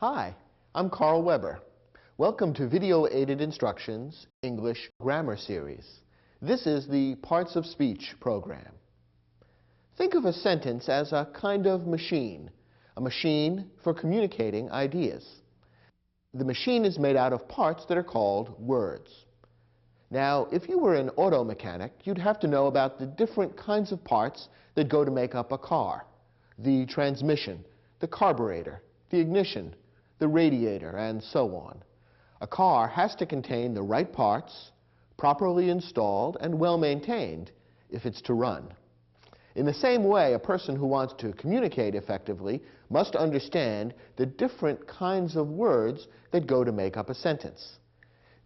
Hi, I'm Carl Weber. Welcome to Video Aided Instructions English Grammar Series. This is the Parts of Speech program. Think of a sentence as a kind of machine, a machine for communicating ideas. The machine is made out of parts that are called words. Now, if you were an auto mechanic, you'd have to know about the different kinds of parts that go to make up a car: the transmission, the carburetor, the ignition, the radiator, and so on. A car has to contain the right parts, properly installed and well maintained if it's to run. In the same way, a person who wants to communicate effectively must understand the different kinds of words that go to make up a sentence.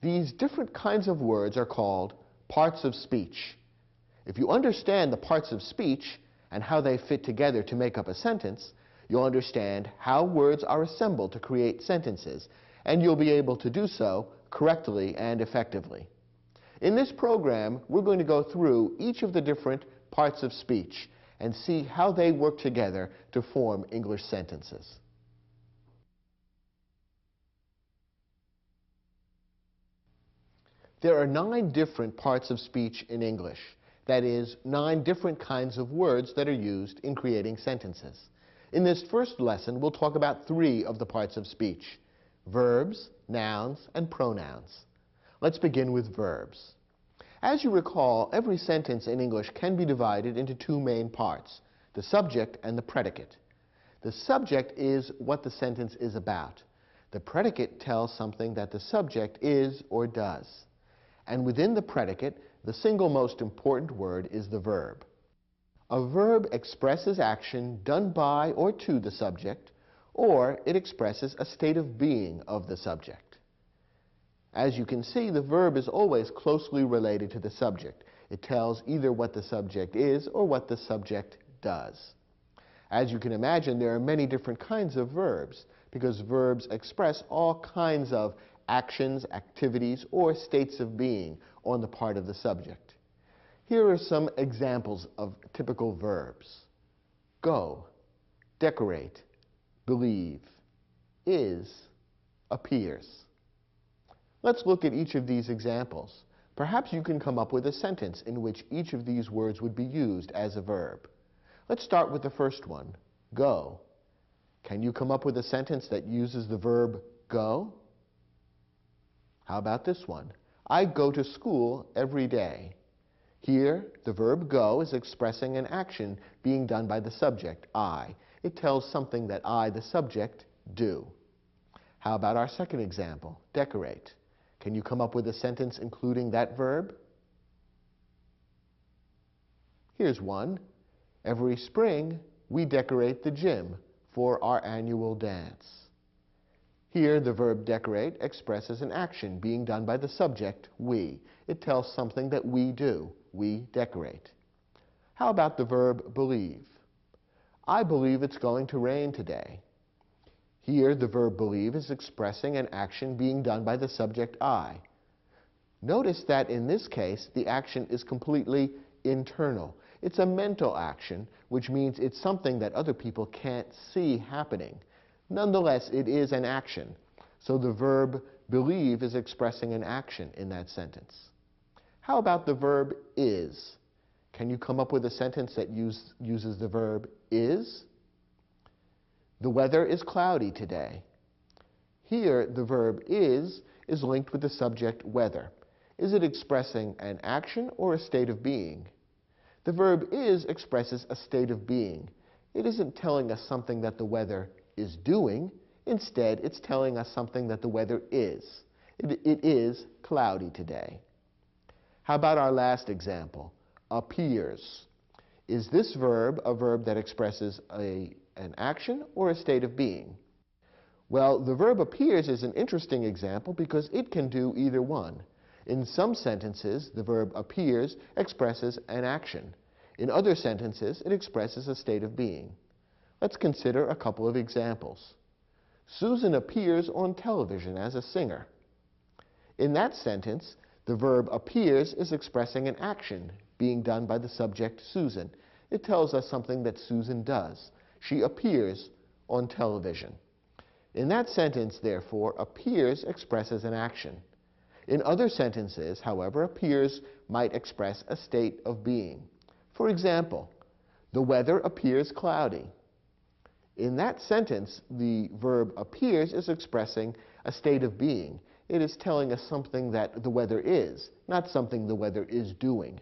These different kinds of words are called parts of speech. If you understand the parts of speech and how they fit together to make up a sentence, you'll understand how words are assembled to create sentences, and you'll be able to do so correctly and effectively. In this program, we're going to go through each of the different parts of speech and see how they work together to form English sentences. There are 9 different parts of speech in English. That is, 9 different kinds of words that are used in creating sentences. In this first lesson, we'll talk about 3 of the parts of speech: verbs, nouns, and pronouns. Let's begin with verbs. As you recall, every sentence in English can be divided into 2 main parts: the subject and the predicate. The subject is what the sentence is about. The predicate tells something that the subject is or does. And within the predicate, the single most important word is the verb. A verb expresses action done by or to the subject, or it expresses a state of being of the subject. As you can see, the verb is always closely related to the subject. It tells either what the subject is or what the subject does. As you can imagine, there are many different kinds of verbs, because verbs express all kinds of actions, activities, or states of being on the part of the subject. Here are some examples of typical verbs: go, decorate, believe, is, appears. Let's look at each of these examples. Perhaps you can come up with a sentence in which each of these words would be used as a verb. Let's start with the first one, go. Can you come up with a sentence that uses the verb go? How about this one? I go to school every day. Here, the verb go is expressing an action being done by the subject, I. It tells something that I, the subject, do. How about our second example, decorate? Can you come up with a sentence including that verb? Here's one. Every spring, we decorate the gym for our annual dance. Here, the verb decorate expresses an action being done by the subject, we. It tells something that we do. We decorate. How about the verb believe? I believe it's going to rain today. Here, the verb believe is expressing an action being done by the subject, I. Notice that in this case, the action is completely internal. It's a mental action, which means it's something that other people can't see happening. Nonetheless, it is an action. So the verb believe is expressing an action in that sentence. How about the verb is? Can you come up with a sentence that uses the verb is? The weather is cloudy today. Here, the verb is linked with the subject weather. Is it expressing an action or a state of being? The verb is expresses a state of being. It isn't telling us something that the weather is doing. Instead, it's telling us something that the weather is. It is cloudy today. How about our last example, appears? Is this verb a verb that expresses an action or a state of being? Well, the verb appears is an interesting example because it can do either one. In some sentences, the verb appears expresses an action. In other sentences, it expresses a state of being. Let's consider a couple of examples. Susan appears on television as a singer. In that sentence, the verb appears is expressing an action being done by the subject, Susan. It tells us something that Susan does. She appears on television. In that sentence, therefore, appears expresses an action. In other sentences, however, appears might express a state of being. For example, the weather appears cloudy. In that sentence, the verb appears is expressing a state of being. It is telling us something that the weather is, not something the weather is doing.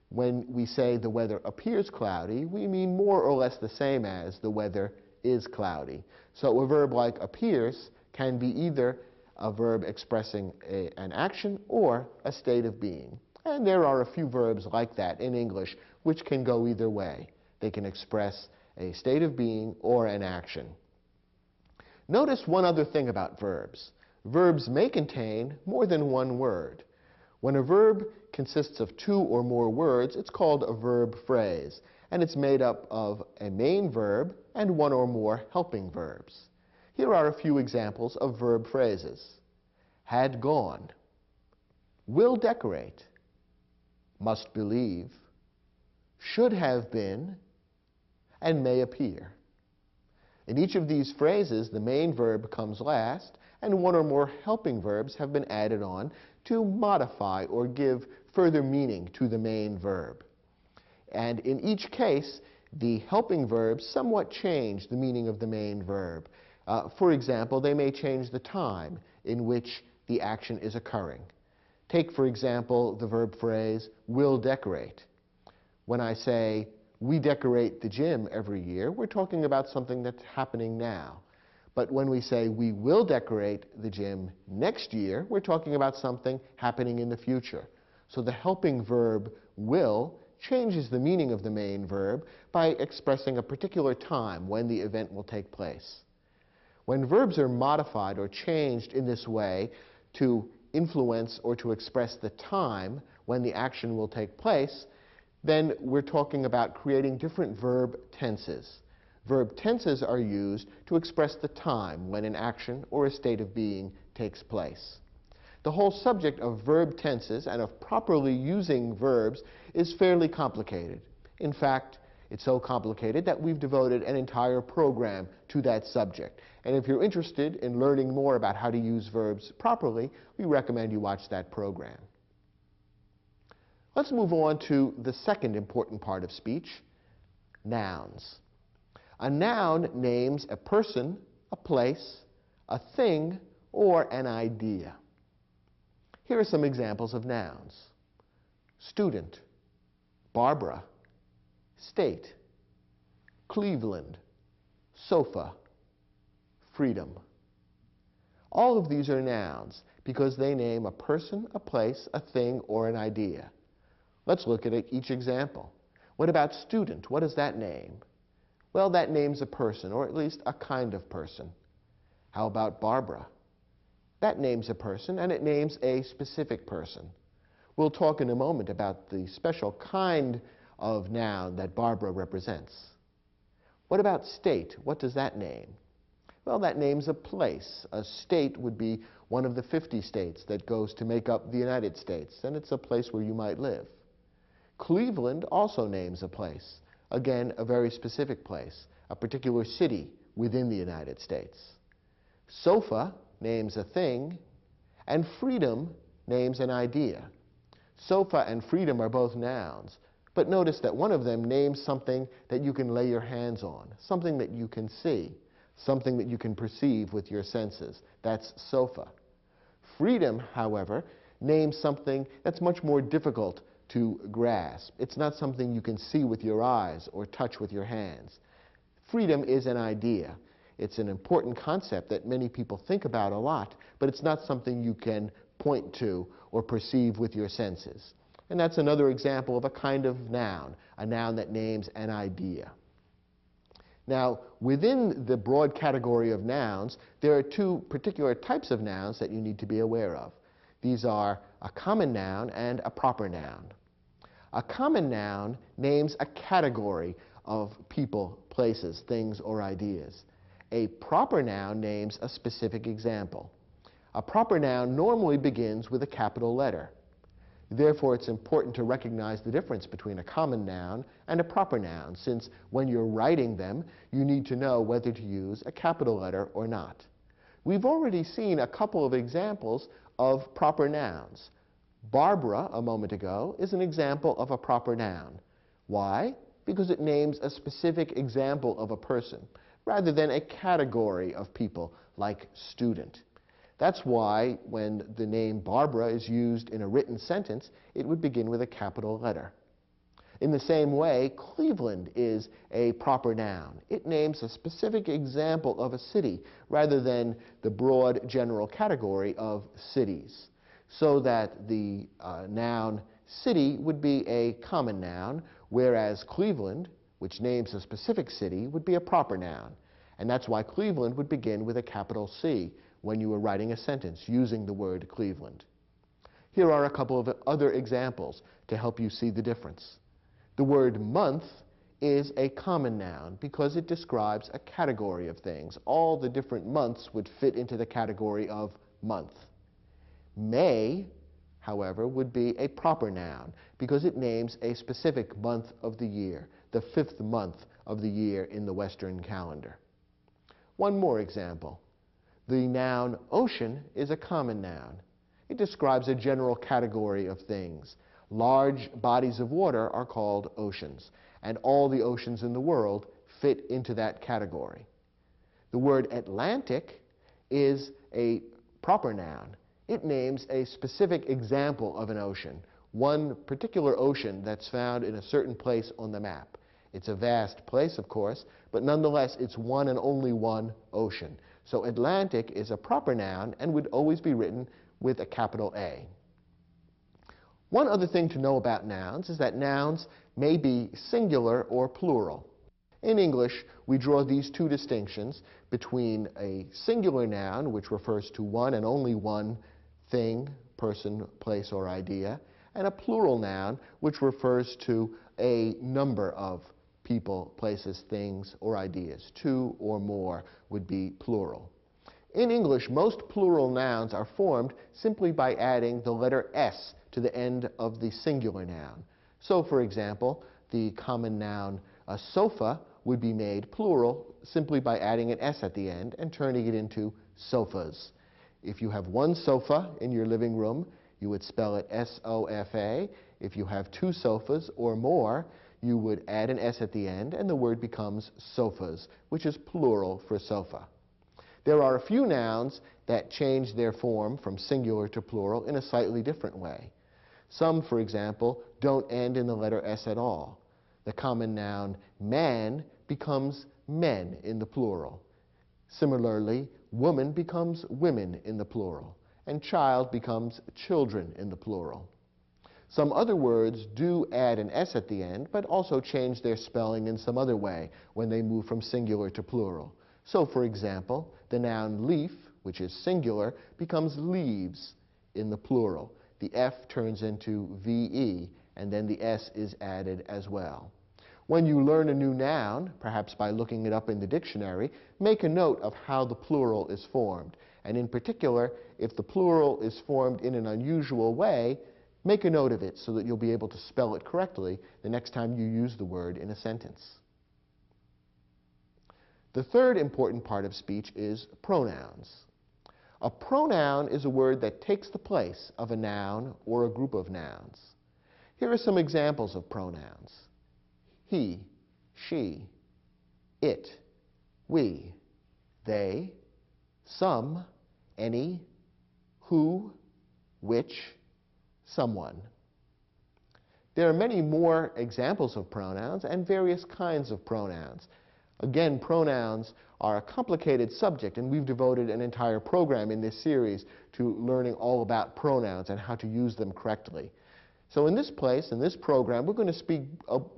When we say the weather appears cloudy, we mean more or less the same as the weather is cloudy. So a verb like appears can be either a verb expressing an action or a state of being. And there are a few verbs like that in English which can go either way. They can express a state of being or an action. Notice one other thing about verbs. Verbs may contain more than one word. When a verb consists of two or more words, it's called a verb phrase, and it's made up of a main verb and one or more helping verbs. Here are a few examples of verb phrases. Had gone, will decorate, must believe, should have been, and may appear. In each of these phrases, the main verb comes last, and one or more helping verbs have been added on to modify or give further meaning to the main verb. And in each case, the helping verbs somewhat change the meaning of the main verb. For example, they may change the time in which the action is occurring. Take, for example, the verb phrase, will decorate. When I say, we decorate the gym every year, we're talking about something that's happening now. But when we say we will decorate the gym next year, we're talking about something happening in the future. So the helping verb will changes the meaning of the main verb by expressing a particular time when the event will take place. When verbs are modified or changed in this way to influence or to express the time when the action will take place, then we're talking about creating different verb tenses. Verb tenses are used to express the time when an action or a state of being takes place. The whole subject of verb tenses and of properly using verbs is fairly complicated. In fact, it's so complicated that we've devoted an entire program to that subject. And if you're interested in learning more about how to use verbs properly, we recommend you watch that program. Let's move on to the second important part of speech, nouns. A noun names a person, a place, a thing, or an idea. Here are some examples of nouns. Student, Barbara, state, Cleveland, sofa, freedom. All of these are nouns because they name a person, a place, a thing, or an idea. Let's look at each example. What about student? What does that name? Well, that names a person, or at least a kind of person. How about Barbara? That names a person, and it names a specific person. We'll talk in a moment about the special kind of noun that Barbara represents. What about state? What does that name? Well, that names a place. A state would be one of the 50 states that goes to make up the United States, and it's a place where you might live. Cleveland also names a place. Again, a very specific place, a particular city within the United States. Sofa names a thing, and freedom names an idea. Sofa and freedom are both nouns, but notice that one of them names something that you can lay your hands on, something that you can see, something that you can perceive with your senses. That's sofa. Freedom, however, names something that's much more difficult to grasp. It's not something you can see with your eyes or touch with your hands. Freedom is an idea. It's an important concept that many people think about a lot, but it's not something you can point to or perceive with your senses. And that's another example of a kind of noun, a noun that names an idea. Now, within the broad category of nouns, there are two particular types of nouns that you need to be aware of. These are a common noun and a proper noun. A common noun names a category of people, places, things, or ideas. A proper noun names a specific example. A proper noun normally begins with a capital letter. Therefore, it's important to recognize the difference between a common noun and a proper noun, since when you're writing them, you need to know whether to use a capital letter or not. We've already seen a couple of examples of proper nouns. Barbara, a moment ago, is an example of a proper noun. Why? Because it names a specific example of a person, rather than a category of people, like student. That's why when the name Barbara is used in a written sentence, it would begin with a capital letter. In the same way, Cleveland is a proper noun. It names a specific example of a city rather than the broad general category of cities, so that the noun city would be a common noun, whereas Cleveland, which names a specific city, would be a proper noun. And that's why Cleveland would begin with a capital C when you were writing a sentence using the word Cleveland. Here are a couple of other examples to help you see the difference. The word month is a common noun because it describes a category of things. All the different months would fit into the category of month. May, however, would be a proper noun because it names a specific month of the year, the 5th month of the year in the Western calendar. One more example. The noun ocean is a common noun. It describes a general category of things. Large bodies of water are called oceans, and all the oceans in the world fit into that category. The word Atlantic is a proper noun. It names a specific example of an ocean, one particular ocean that's found in a certain place on the map. It's a vast place, of course, but nonetheless, it's one and only one ocean. So Atlantic is a proper noun and would always be written with a capital A. One other thing to know about nouns is that nouns may be singular or plural. In English, we draw these two distinctions between a singular noun, which refers to one and only one thing, person, place, or idea, and a plural noun, which refers to a number of people, places, things, or ideas. Two or more would be plural. In English, most plural nouns are formed simply by adding the letter S to the end of the singular noun. So, for example, the common noun a sofa would be made plural simply by adding an S at the end and turning it into sofas. If you have one sofa in your living room, you would spell it S-O-F-A. If you have two sofas or more, you would add an S at the end and the word becomes sofas, which is plural for sofa. There are a few nouns that change their form from singular to plural in a slightly different way. Some, for example, don't end in the letter S at all. The common noun man becomes men in the plural. Similarly, woman becomes women in the plural, and child becomes children in the plural. Some other words do add an S at the end, but also change their spelling in some other way when they move from singular to plural. So, for example, the noun leaf, which is singular, becomes leaves in the plural. The F turns into VE, and then the S is added as well. When you learn a new noun, perhaps by looking it up in the dictionary, make a note of how the plural is formed. And in particular, if the plural is formed in an unusual way, make a note of it so that you'll be able to spell it correctly the next time you use the word in a sentence. The third important part of speech is pronouns. A pronoun is a word that takes the place of a noun or a group of nouns. Here are some examples of pronouns. He, she, it, we, they, some, any, who, which, someone. There are many more examples of pronouns and various kinds of pronouns. Again, pronouns are a complicated subject, and we've devoted an entire program in this series to learning all about pronouns and how to use them correctly. So in this program, we're going to speak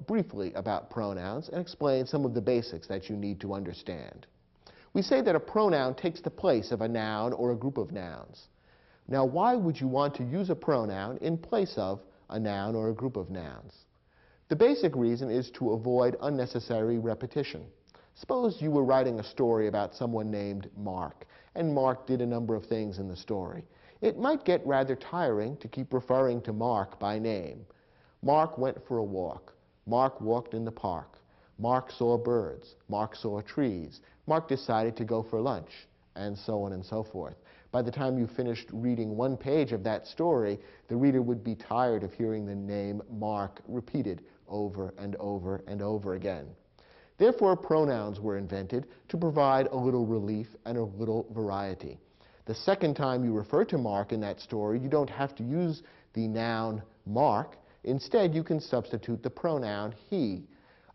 briefly about pronouns and explain some of the basics that you need to understand. We say that a pronoun takes the place of a noun or a group of nouns. Now, why would you want to use a pronoun in place of a noun or a group of nouns? The basic reason is to avoid unnecessary repetition. Suppose you were writing a story about someone named Mark, and Mark did a number of things in the story. It might get rather tiring to keep referring to Mark by name. Mark went for a walk. Mark walked in the park. Mark saw birds. Mark saw trees. Mark decided to go for lunch. and so on and so forth. By the time you finished reading one page of that story, the reader would be tired of hearing the name Mark repeated over and over and over again. Therefore, pronouns were invented to provide a little relief and a little variety. The second time you refer to Mark in that story, you don't have to use the noun Mark. Instead, you can substitute the pronoun he,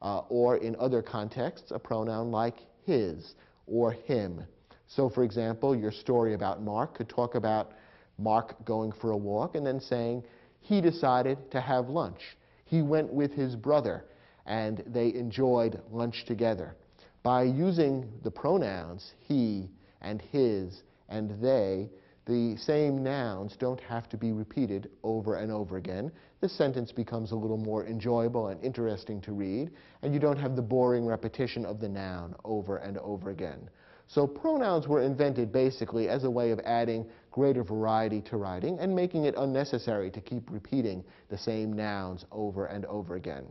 or in other contexts, a pronoun like his or him. So, for example, your story about Mark could talk about Mark going for a walk and then saying he decided to have lunch. He went with his brother and they enjoyed lunch together. By using the pronouns he and his and they, the same nouns don't have to be repeated over and over again. The sentence becomes a little more enjoyable and interesting to read, and you don't have the boring repetition of the noun over and over again. So pronouns were invented basically as a way of adding greater variety to writing and making it unnecessary to keep repeating the same nouns over and over again.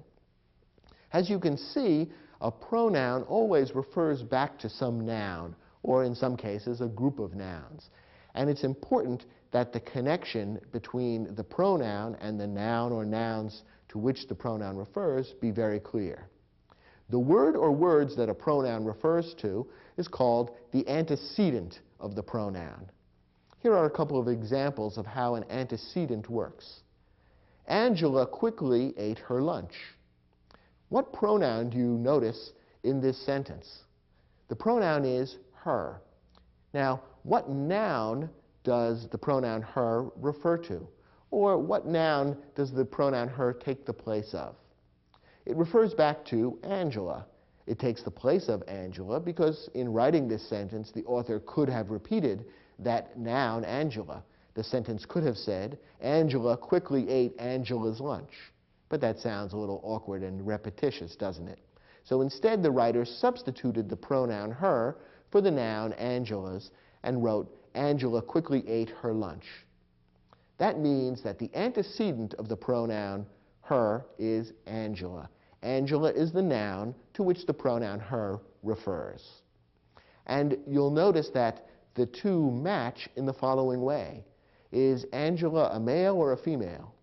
As you can see, a pronoun always refers back to some noun, or in some cases, a group of nouns. And it's important that the connection between the pronoun and the noun or nouns to which the pronoun refers be very clear. The word or words that a pronoun refers to is called the antecedent of the pronoun. Here are a couple of examples of how an antecedent works. Angela quickly ate her lunch. What pronoun do you notice in this sentence? The pronoun is her. Now, what noun does the pronoun her refer to? Or what noun does the pronoun her take the place of? It refers back to Angela. It takes the place of Angela because in writing this sentence, the author could have repeated that noun, Angela. The sentence could have said, Angela quickly ate Angela's lunch. But that sounds a little awkward and repetitious, doesn't it? So instead, the writer substituted the pronoun her for the noun Angela's and wrote, Angela quickly ate her lunch. That means that the antecedent of the pronoun her is Angela. Angela is the noun to which the pronoun her refers. And you'll notice that the two match in the following way. Is Angela a male or a female?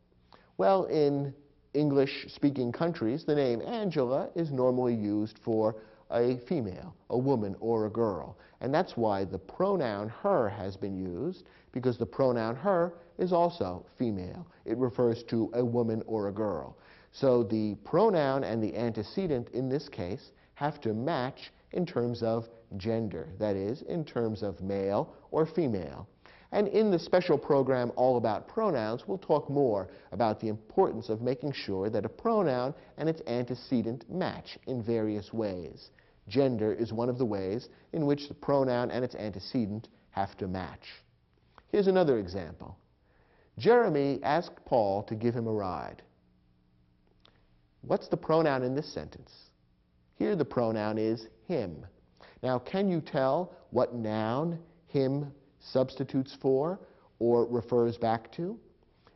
Well, in English-speaking countries, the name Angela is normally used for a female, a woman, or a girl. And that's why the pronoun her has been used, because the pronoun her is also female. It refers to a woman or a girl. So the pronoun and the antecedent in this case have to match in terms of gender, that is, in terms of male or female. And in the special program All About Pronouns, we'll talk more about the importance of making sure that a pronoun and its antecedent match in various ways. Gender is one of the ways in which the pronoun and its antecedent have to match. Here's another example. Jeremy asked Paul to give him a ride. What's the pronoun in this sentence? Here the pronoun is him. Now, can you tell what noun him substitutes for or refers back to?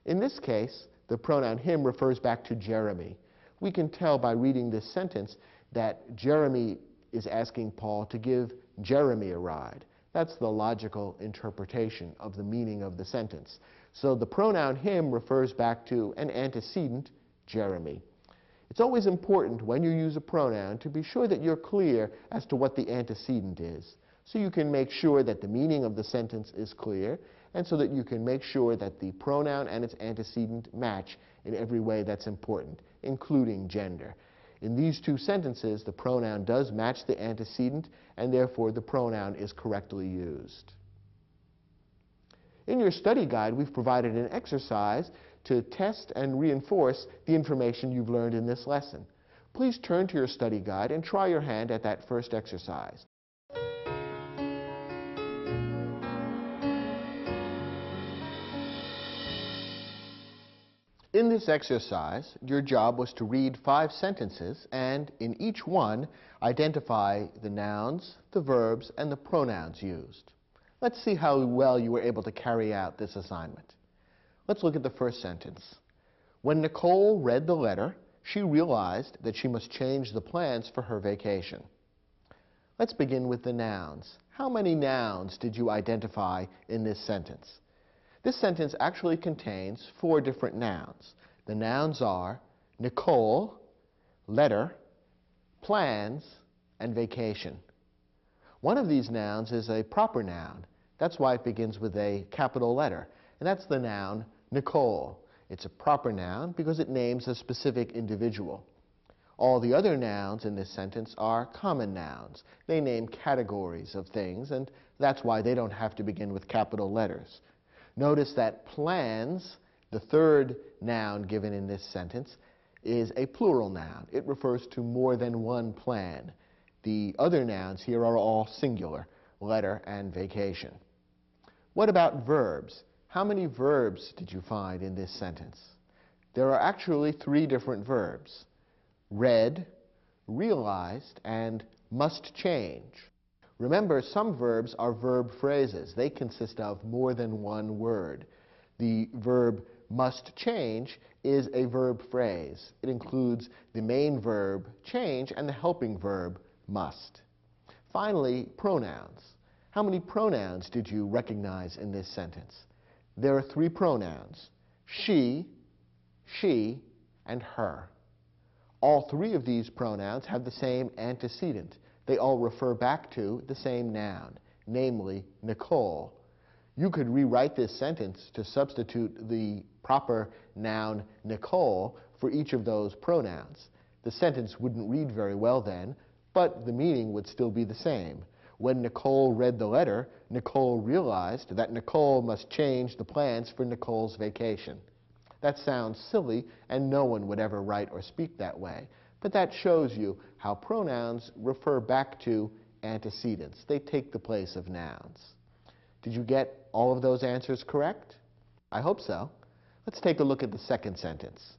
In this case, the pronoun him refers back to Jeremy. We can tell by reading this sentence that Jeremy is asking Paul to give Jeremy a ride. That's the logical interpretation of the meaning of the sentence. So the pronoun him refers back to an antecedent, Jeremy. It's always important when you use a pronoun to be sure that you're clear as to what the antecedent is, so you can make sure that the meaning of the sentence is clear, and so that you can make sure that the pronoun and its antecedent match in every way that's important, including gender. In these two sentences, the pronoun does match the antecedent, and therefore the pronoun is correctly used. In your study guide, we've provided an exercise to test and reinforce the information you've learned in this lesson. Please turn to your study guide and try your hand at that first exercise. In this exercise, your job was to read 5 sentences and, in each one, identify the nouns, the verbs, and the pronouns used. Let's see how well you were able to carry out this assignment. Let's look at the first sentence. When Nicole read the letter, she realized that she must change the plans for her vacation. Let's begin with the nouns. How many nouns did you identify in this sentence? This sentence actually contains 4 different nouns. The nouns are Nicole, letter, plans, and vacation. One of these nouns is a proper noun. That's why it begins with a capital letter, and that's the noun Nicole. It's a proper noun because it names a specific individual. All the other nouns in this sentence are common nouns. They name categories of things, and that's why they don't have to begin with capital letters. Notice that plans, the third noun given in this sentence, is a plural noun. It refers to more than one plan. The other nouns here are all singular, letter and vacation. What about verbs? How many verbs did you find in this sentence? There are actually 3 different verbs: read, realized, and must change. Remember, some verbs are verb phrases. They consist of more than one word. The verb must change is a verb phrase. It includes the main verb, change, and the helping verb, must. Finally, pronouns. How many pronouns did you recognize in this sentence? There are 3 pronouns: she, and her. All 3 of these pronouns have the same antecedent. They all refer back to the same noun, namely Nicole. You could rewrite this sentence to substitute the proper noun Nicole for each of those pronouns. The sentence wouldn't read very well then, but the meaning would still be the same. When Nicole read the letter, Nicole realized that Nicole must change the plans for Nicole's vacation. That sounds silly, and no one would ever write or speak that way. But that shows you how pronouns refer back to antecedents. They take the place of nouns. Did you get all of those answers correct? I hope so. Let's take a look at the second sentence.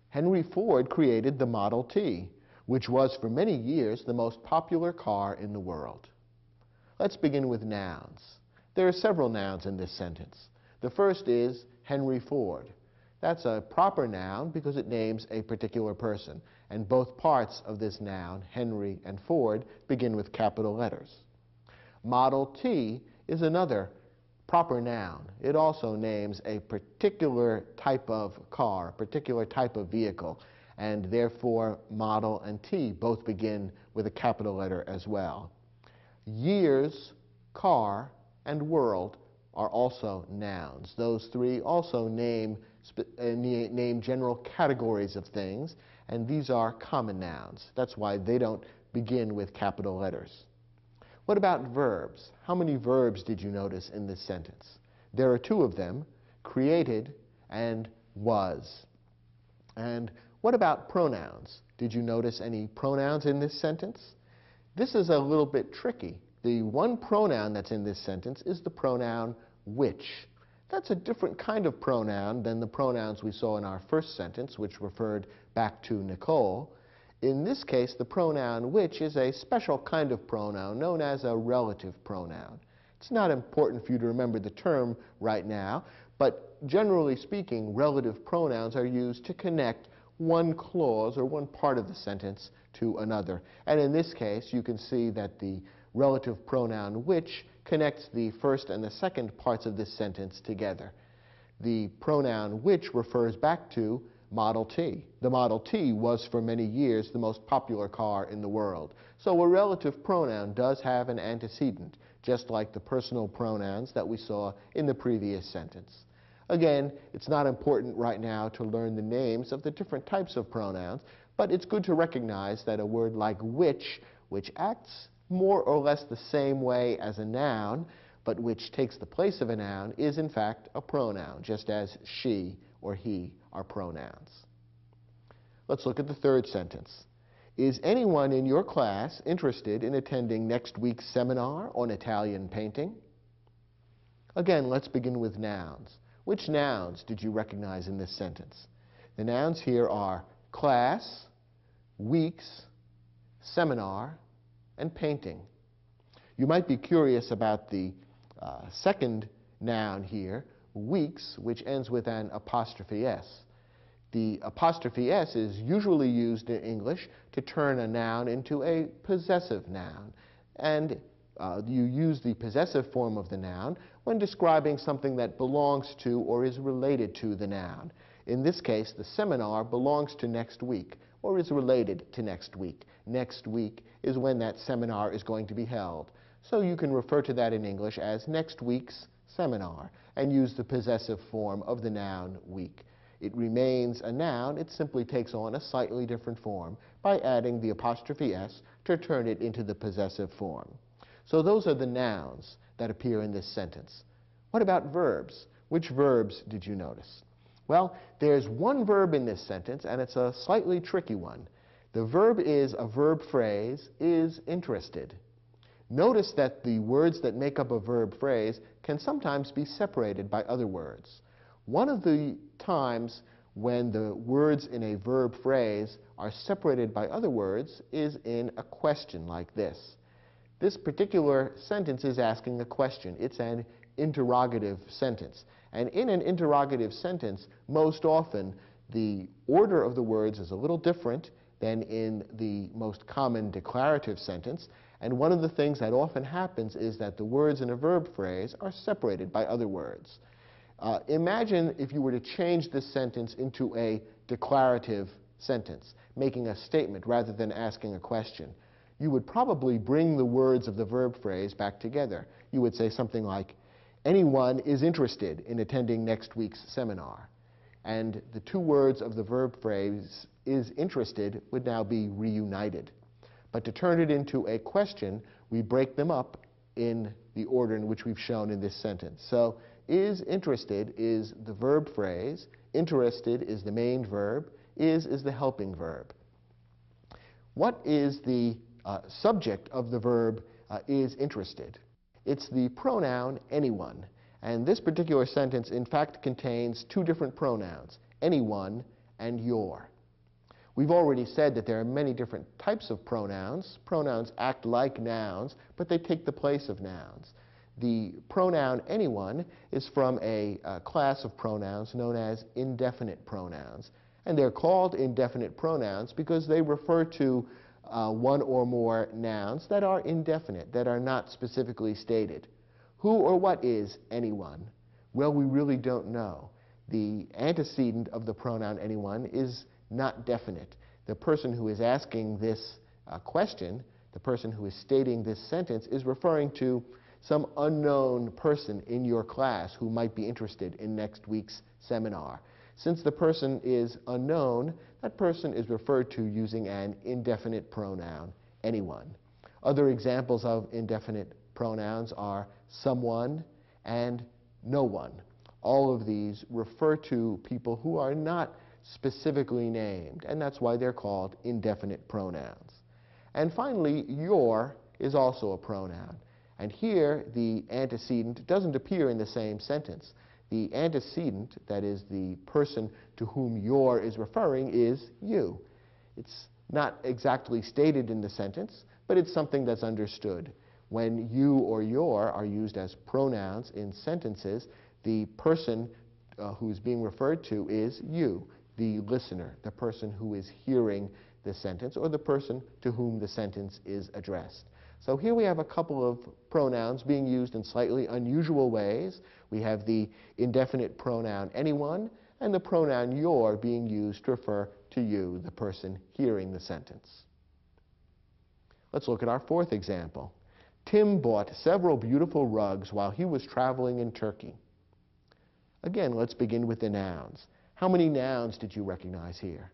Henry Ford created the Model T, which was for many years the most popular car in the world. Let's begin with nouns. There are several nouns in this sentence. The first is Henry Ford. That's a proper noun because it names a particular person, and both parts of this noun, Henry and Ford, begin with capital letters. Model T is another proper noun. It also names a particular type of car, a particular type of vehicle, and therefore model and T both begin with a capital letter as well. Years, car, and world are also nouns. Those 3 also name general categories of things, and these are common nouns. That's why they don't begin with capital letters. What about verbs? How many verbs did you notice in this sentence? There are 2 of them, created and was. And what about pronouns? Did you notice any pronouns in this sentence? This is a little bit tricky. The one pronoun that's in this sentence is the pronoun which. That's a different kind of pronoun than the pronouns we saw in our first sentence, which referred back to Nicole. In this case, the pronoun which is a special kind of pronoun known as a relative pronoun. It's not important for you to remember the term right now, but generally speaking, relative pronouns are used to connect one clause or one part of the sentence to another. And in this case, you can see that the relative pronoun which connects the first and the second parts of this sentence together. The pronoun which refers back to Model T. The Model T was for many years the most popular car in the world. So a relative pronoun does have an antecedent, just like the personal pronouns that we saw in the previous sentence. Again, it's not important right now to learn the names of the different types of pronouns, but it's good to recognize that a word like which acts more or less the same way as a noun, but which takes the place of a noun, is in fact a pronoun, just as she or he are pronouns. Let's look at the third sentence. Is anyone in your class interested in attending next week's seminar on Italian painting? Again, let's begin with nouns. Which nouns did you recognize in this sentence? The nouns here are class, weeks, seminar, and painting. You might be curious about the second noun here, weeks, which ends with an apostrophe S. The apostrophe S is usually used in English to turn a noun into a possessive noun. And You use the possessive form of the noun when describing something that belongs to or is related to the noun. In this case, the seminar belongs to next week or is related to next week. Next week is when that seminar is going to be held. So you can refer to that in English as next week's seminar and use the possessive form of the noun week. It remains a noun. It simply takes on a slightly different form by adding the apostrophe s to turn it into the possessive form. So those are the nouns that appear in this sentence. What about verbs? Which verbs did you notice? Well, there's one verb in this sentence, and it's a slightly tricky one. The verb is a verb phrase, is interested. Notice that the words that make up a verb phrase can sometimes be separated by other words. One of the times when the words in a verb phrase are separated by other words is in a question like this. This particular sentence is asking a question. It's an interrogative sentence. And in an interrogative sentence, most often, the order of the words is a little different than in the most common declarative sentence. And one of the things that often happens is that the words in a verb phrase are separated by other words. Imagine if you were to change this sentence into a declarative sentence, making a statement rather than asking a question. You would probably bring the words of the verb phrase back together. You would say something like, anyone is interested in attending next week's seminar. And the two words of the verb phrase, is interested, would now be reunited. But to turn it into a question, we break them up in the order in which we've shown in this sentence. So, is interested is the verb phrase, interested is the main verb, is the helping verb. What is the subject of the verb is interested? It's the pronoun anyone. And this particular sentence, in fact, contains two different pronouns, anyone and your. We've already said that there are many different types of pronouns. Pronouns act like nouns, but they take the place of nouns. The pronoun anyone is from a class of pronouns known as indefinite pronouns. And they're called indefinite pronouns because they refer to one or more nouns that are indefinite, that are not specifically stated. Who or what is anyone? Well, we really don't know. The antecedent of the pronoun anyone is not definite. The person who is asking this question, the person who is stating this sentence, is referring to some unknown person in your class who might be interested in next week's seminar. Since the person is unknown, that person is referred to using an indefinite pronoun, anyone. Other examples of indefinite pronouns are someone and no one. All of these refer to people who are not specifically named, and that's why they're called indefinite pronouns. And finally, your is also a pronoun. And here, the antecedent doesn't appear in the same sentence. The antecedent, that is, the person to whom your is referring, is you. It's not exactly stated in the sentence, but it's something that's understood. When you or your are used as pronouns in sentences, the person who is being referred to is you, the listener, the person who is hearing the sentence, or the person to whom the sentence is addressed. So here we have a couple of pronouns being used in slightly unusual ways. We have the indefinite pronoun anyone and the pronoun your being used to refer to you, the person hearing the sentence. Let's look at our fourth example. Tim bought several beautiful rugs while he was traveling in Turkey. Again, let's begin with the nouns. How many nouns did you recognize here?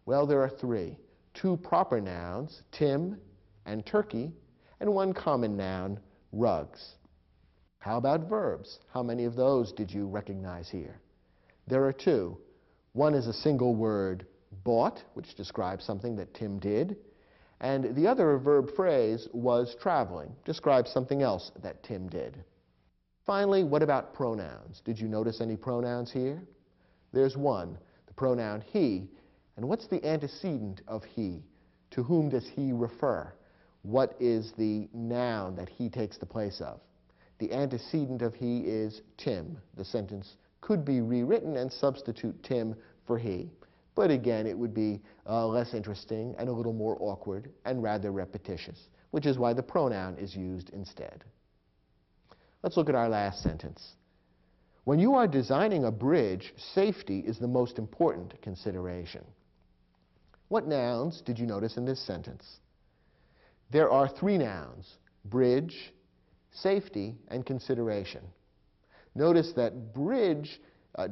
Well, there are three. Two proper nouns, Tim and Turkey, and one common noun, rugs. How about verbs? How many of those did you recognize here? There are two. One is a single word, bought, which describes something that Tim did, and the other, a verb phrase, was traveling, describes something else that Tim did. Finally, what about pronouns? Did you notice any pronouns here? There's one, the pronoun he. And what's the antecedent of he? To whom does he refer? What is the noun that he takes the place of? The antecedent of he is Tim. The sentence could be rewritten and substitute Tim for he. But again, it would be less interesting and a little more awkward and rather repetitious. which is why the pronoun is used instead. Let's look at our last sentence. When you are designing a bridge, safety is the most important consideration. What nouns did you notice in this sentence? There are three nouns: bridge, safety, and consideration. Notice that bridge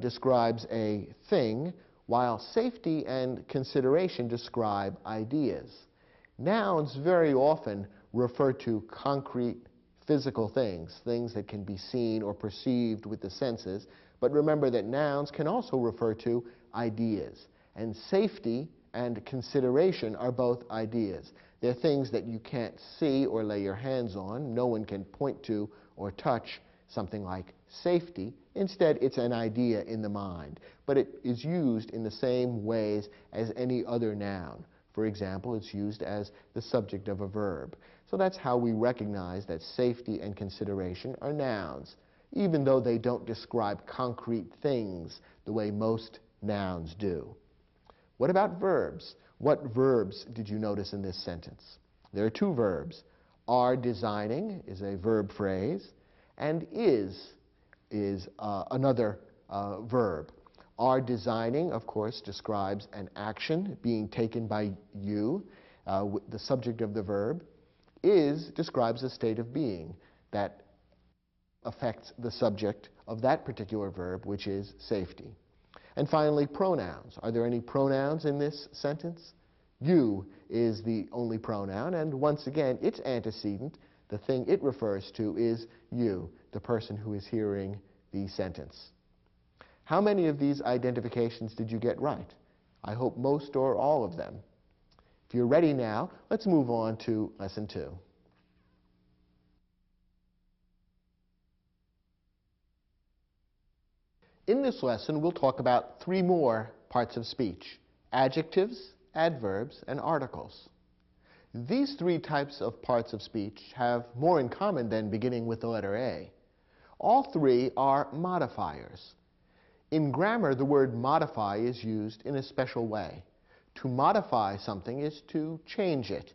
describes a thing, while safety and consideration describe ideas. Nouns very often refer to concrete physical things, things that can be seen or perceived with the senses, but remember that nouns can also refer to ideas. And safety and consideration are both ideas. They're things that you can't see or lay your hands on. No one can point to or touch something like safety. Instead, it's an idea in the mind, but it is used in the same ways as any other noun. For example, it's used as the subject of a verb. So that's how we recognize that safety and consideration are nouns, even though they don't describe concrete things the way most nouns do. What about verbs? What verbs did you notice in this sentence? There are two verbs. Are designing is a verb phrase, and is another verb. Are designing, of course, describes an action being taken by you, the subject of the verb. Is describes a state of being that affects the subject of that particular verb, which is safety. And finally, pronouns. Are there any pronouns in this sentence? You is the only pronoun, and once again, its antecedent, the thing it refers to, is you, the person who is hearing the sentence. How many of these identifications did you get right? I hope most or all of them. If you're ready now, let's move on to Lesson 2. In this lesson, we'll talk about three more parts of speech: adjectives, adverbs, and articles. These three types of parts of speech have more in common than beginning with the letter A. All three are modifiers. In grammar, the word modify is used in a special way. To modify something is to change it.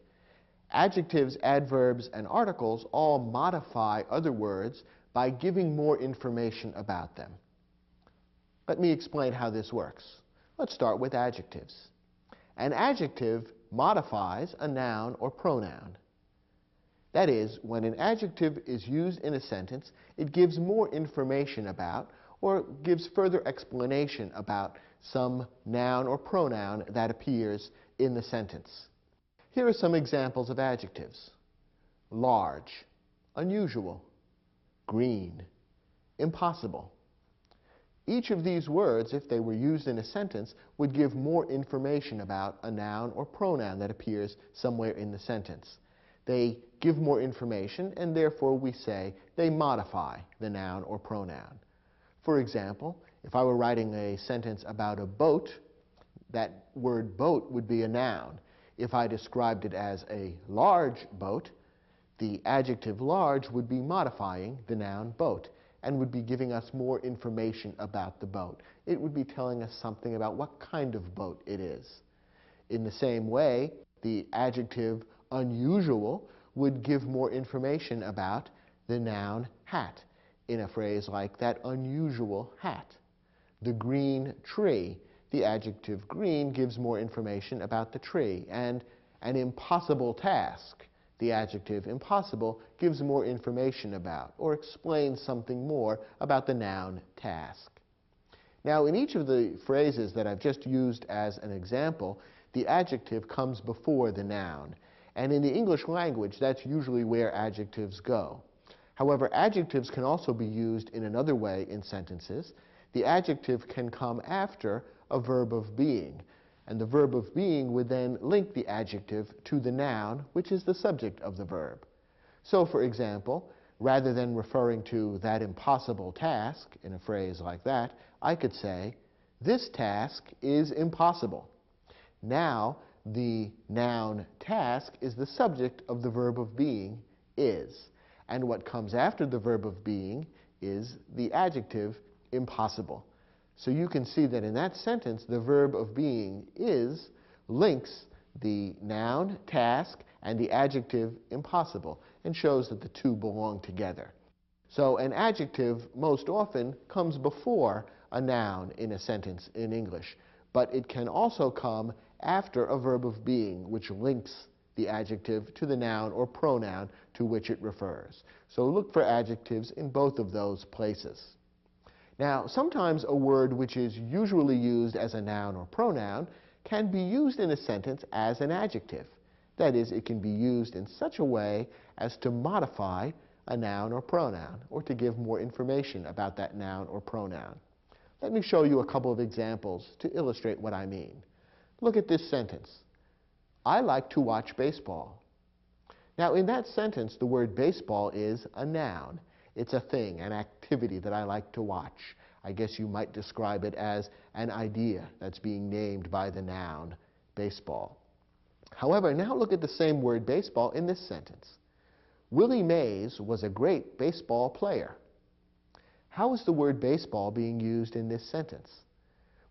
Adjectives, adverbs, and articles all modify other words by giving more information about them. Let me explain how this works. Let's start with adjectives. An adjective modifies a noun or pronoun. That is, when an adjective is used in a sentence, it gives more information about or gives further explanation about some noun or pronoun that appears in the sentence. Here are some examples of adjectives: large, unusual, green, impossible. Each of these words, if they were used in a sentence, would give more information about a noun or pronoun that appears somewhere in the sentence. They give more information, and therefore we say they modify the noun or pronoun. For example, if I were writing a sentence about a boat, that word boat would be a noun. If I described it as a large boat, the adjective large would be modifying the noun boat and would be giving us more information about the boat. It would be telling us something about what kind of boat it is. In the same way, the adjective unusual would give more information about the noun hat in a phrase like that unusual hat. The green tree, the adjective green gives more information about the tree. And an impossible task, the adjective impossible gives more information about or explains something more about the noun task. Now, in each of the phrases that I've just used as an example, the adjective comes before the noun. And in the English language, that's usually where adjectives go. However, adjectives can also be used in another way in sentences. The adjective can come after a verb of being, and the verb of being would then link the adjective to the noun, which is the subject of the verb. So, for example, rather than referring to that impossible task in a phrase like that, I could say, this task is impossible. Now, the noun task is the subject of the verb of being, is. And what comes after the verb of being is the adjective impossible. So you can see that in that sentence, the verb of being is links the noun task and the adjective impossible, and shows that the two belong together. So an adjective most often comes before a noun in a sentence in English, but it can also come after a verb of being, which links the adjective to the noun or pronoun to which it refers. So look for adjectives in both of those places. Now, sometimes a word which is usually used as a noun or pronoun can be used in a sentence as an adjective. That is, it can be used in such a way as to modify a noun or pronoun, or to give more information about that noun or pronoun. Let me show you a couple of examples to illustrate what I mean. Look at this sentence. I like to watch baseball. Now, in that sentence, the word baseball is a noun. It's a thing, an activity that I like to watch. I guess you might describe it as an idea that's being named by the noun baseball. However, now look at the same word baseball in this sentence. Willie Mays was a great baseball player. How is the word baseball being used in this sentence?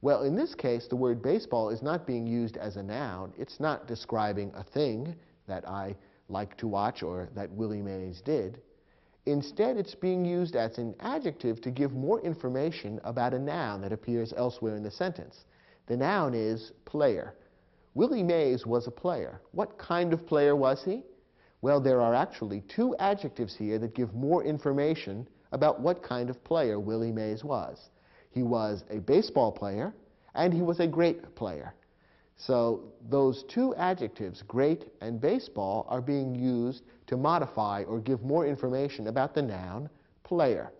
Well, in this case, the word baseball is not being used as a noun. It's not describing a thing that I like to watch or that Willie Mays did. Instead, it's being used as an adjective to give more information about a noun that appears elsewhere in the sentence. The noun is player. Willie Mays was a player. What kind of player was he? Well, there are actually two adjectives here that give more information about what kind of player Willie Mays was. He was a baseball player, and he was a great player. So those two adjectives, great and baseball, are being used to modify or give more information about the noun player.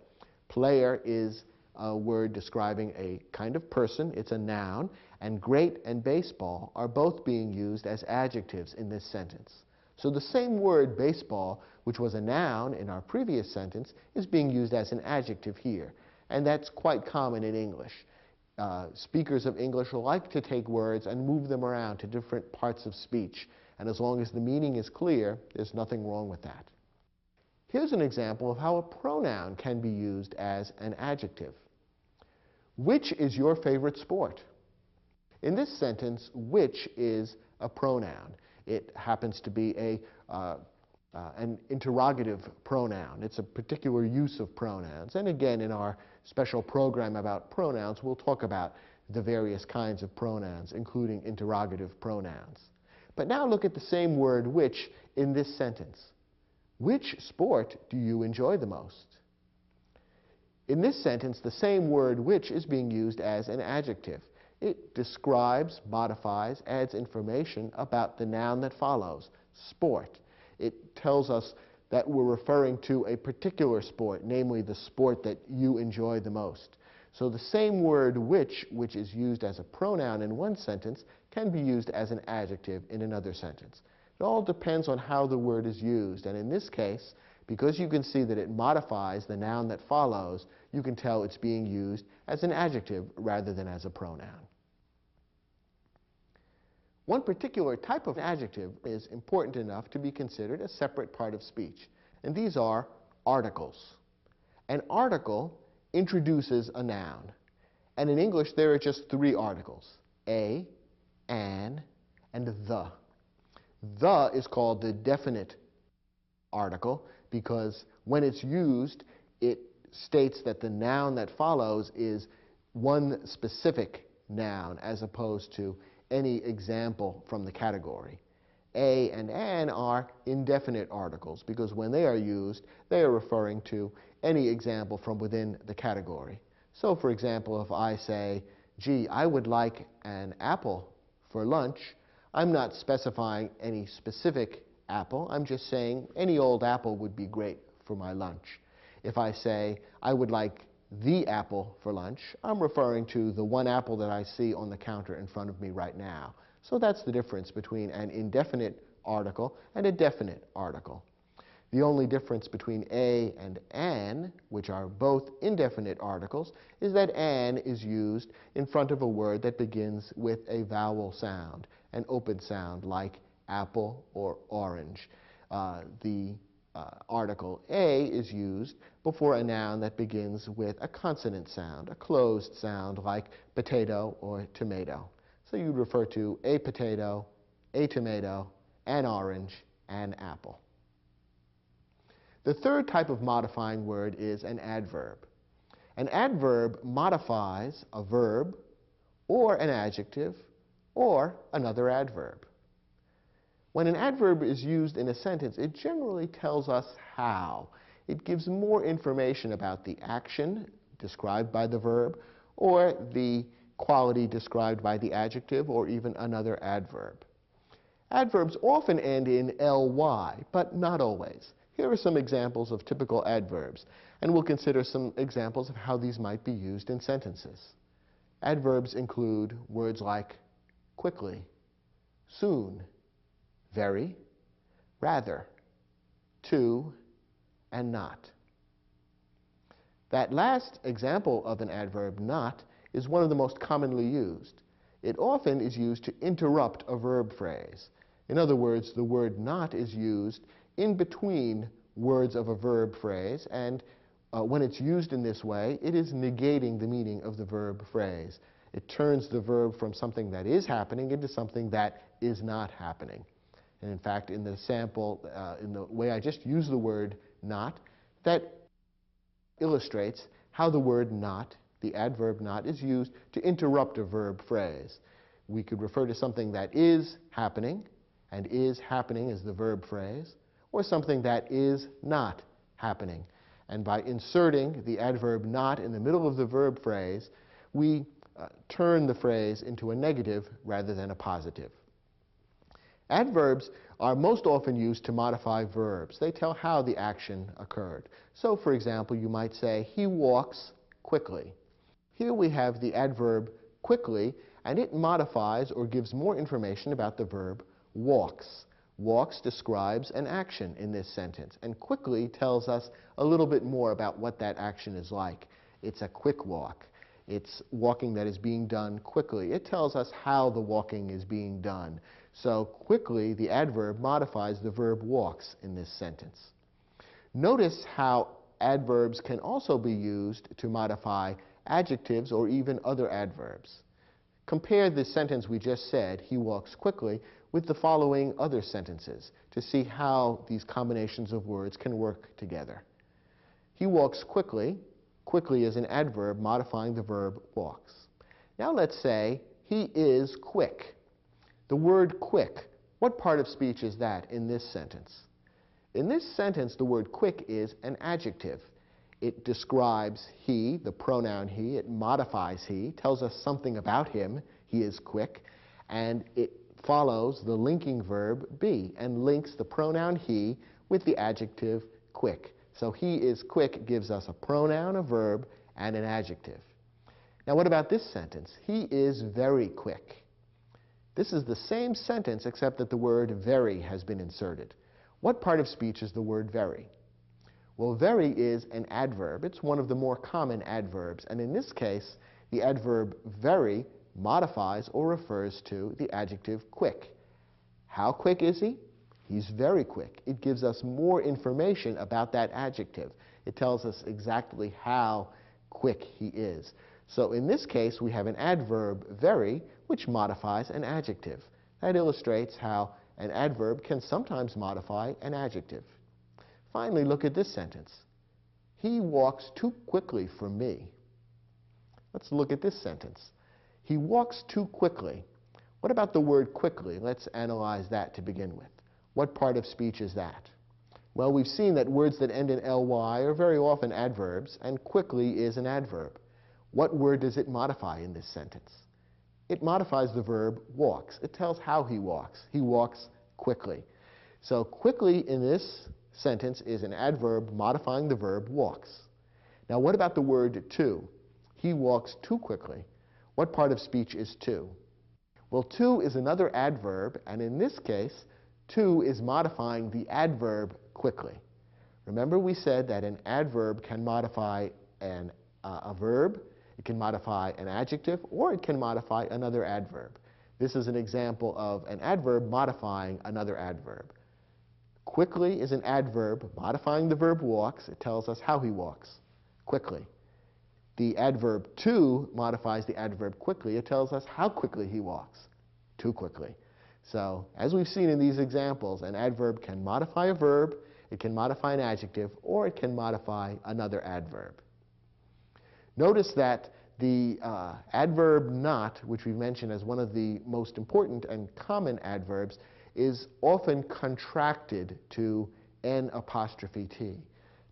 Player is a word describing a kind of person. It's a noun. And great and baseball are both being used as adjectives in this sentence. So the same word baseball, which was a noun in our previous sentence, is being used as an adjective here. And that's quite common in English. Speakers of English like to take words and move them around to different parts of speech. And as long as the meaning is clear, there's nothing wrong with that. Here's an example of how a pronoun can be used as an adjective. Which is your favorite sport? In this sentence, which is a pronoun. It happens to be an interrogative pronoun. It's a particular use of pronouns. And again, in our special program about pronouns, we'll talk about the various kinds of pronouns, including interrogative pronouns. But now look at the same word which in this sentence. Which sport do you enjoy the most? In this sentence, the same word which is being used as an adjective. It describes, modifies, adds information about the noun that follows, sport. It tells us that we're referring to a particular sport, namely the sport that you enjoy the most. So the same word which is used as a pronoun in one sentence, can be used as an adjective in another sentence. It all depends on how the word is used. And in this case, because you can see that it modifies the noun that follows, you can tell it's being used as an adjective rather than as a pronoun. One particular type of adjective is important enough to be considered a separate part of speech, and these are articles. An article introduces a noun, and in English there are just three articles, a, an, and the. The is called the definite article because when it's used, it states that the noun that follows is one specific noun as opposed to any example from the category. A and an are indefinite articles because when they are used, they are referring to any example from within the category. So, for example, if I say, gee, I would like an apple for lunch, I'm not specifying any specific apple. I'm just saying any old apple would be great for my lunch. If I say, I would like the apple for lunch, I'm referring to the one apple that I see on the counter in front of me right now. So that's the difference between an indefinite article and a definite article. The only difference between a and an, which are both indefinite articles, is that an is used in front of a word that begins with a vowel sound, an open sound like apple or orange. The article a is used before a noun that begins with a consonant sound, a closed sound like potato or tomato. So you'd refer to a potato, a tomato, an orange, an apple. The third type of modifying word is an adverb. An adverb modifies a verb or an adjective or another adverb. When an adverb is used in a sentence, it generally tells us how. It gives more information about the action described by the verb or the quality described by the adjective or even another adverb. Adverbs often end in ly, but not always. Here are some examples of typical adverbs, and we'll consider some examples of how these might be used in sentences. Adverbs include words like quickly, soon, very, rather, to, and not. That last example of an adverb, not, is one of the most commonly used. It often is used to interrupt a verb phrase. In other words, the word not is used in between words of a verb phrase, and when it's used in this way, it is negating the meaning of the verb phrase. It turns the verb from something that is happening into something that is not happening. And in fact, in the sample, in the way I just used the word not, that illustrates how the word not, the adverb not, is used to interrupt a verb phrase. We could refer to something that is happening, and is happening is the verb phrase, or something that is not happening. And by inserting the adverb not in the middle of the verb phrase, we turn the phrase into a negative rather than a positive. Adverbs are most often used to modify verbs. They tell how the action occurred. So, for example, you might say, he walks quickly. Here we have the adverb quickly, and it modifies or gives more information about the verb walks. Walks describes an action in this sentence, and quickly tells us a little bit more about what that action is like. It's a quick walk. It's walking that is being done quickly. It tells us how the walking is being done. So quickly, the adverb modifies the verb walks in this sentence. Notice how adverbs can also be used to modify adjectives or even other adverbs. Compare the sentence we just said, he walks quickly, with the following other sentences to see how these combinations of words can work together. He walks quickly. Quickly is an adverb modifying the verb walks. Now let's say he is quick. The word quick, what part of speech is that in this sentence? In this sentence, the word quick is an adjective. It describes he, the pronoun he. It modifies he, tells us something about him. He is quick. And it follows the linking verb be and links the pronoun he with the adjective quick. So he is quick gives us a pronoun, a verb, and an adjective. Now what about this sentence? He is very quick. This is the same sentence except that the word very has been inserted. What part of speech is the word very? Well, very is an adverb. It's one of the more common adverbs, and in this case, the adverb very modifies or refers to the adjective quick. How quick is he? He's very quick. It gives us more information about that adjective. It tells us exactly how quick he is. So in this case, we have an adverb very, which modifies an adjective. That illustrates how an adverb can sometimes modify an adjective. Finally, look at this sentence. He walks too quickly for me. Let's look at this sentence. He walks too quickly. What about the word quickly? Let's analyze that to begin with. What part of speech is that? Well, we've seen that words that end in ly are very often adverbs, and quickly is an adverb. What word does it modify in this sentence? It modifies the verb walks. It tells how he walks. He walks quickly. So quickly in this sentence is an adverb modifying the verb walks. Now what about the word too? He walks too quickly. What part of speech is too? Well, too is another adverb, and in this case, too is modifying the adverb quickly. Remember we said that an adverb can modify a verb, it can modify an adjective, or it can modify another adverb. This is an example of an adverb modifying another adverb. Quickly is an adverb modifying the verb walks. It tells us how he walks quickly. The adverb too modifies the adverb quickly. It tells us how quickly he walks, too quickly. So, as we've seen in these examples, an adverb can modify a verb, it can modify an adjective, or it can modify another adverb. Notice that the adverb not, which we mentioned as one of the most important and common adverbs, is often contracted to N apostrophe T.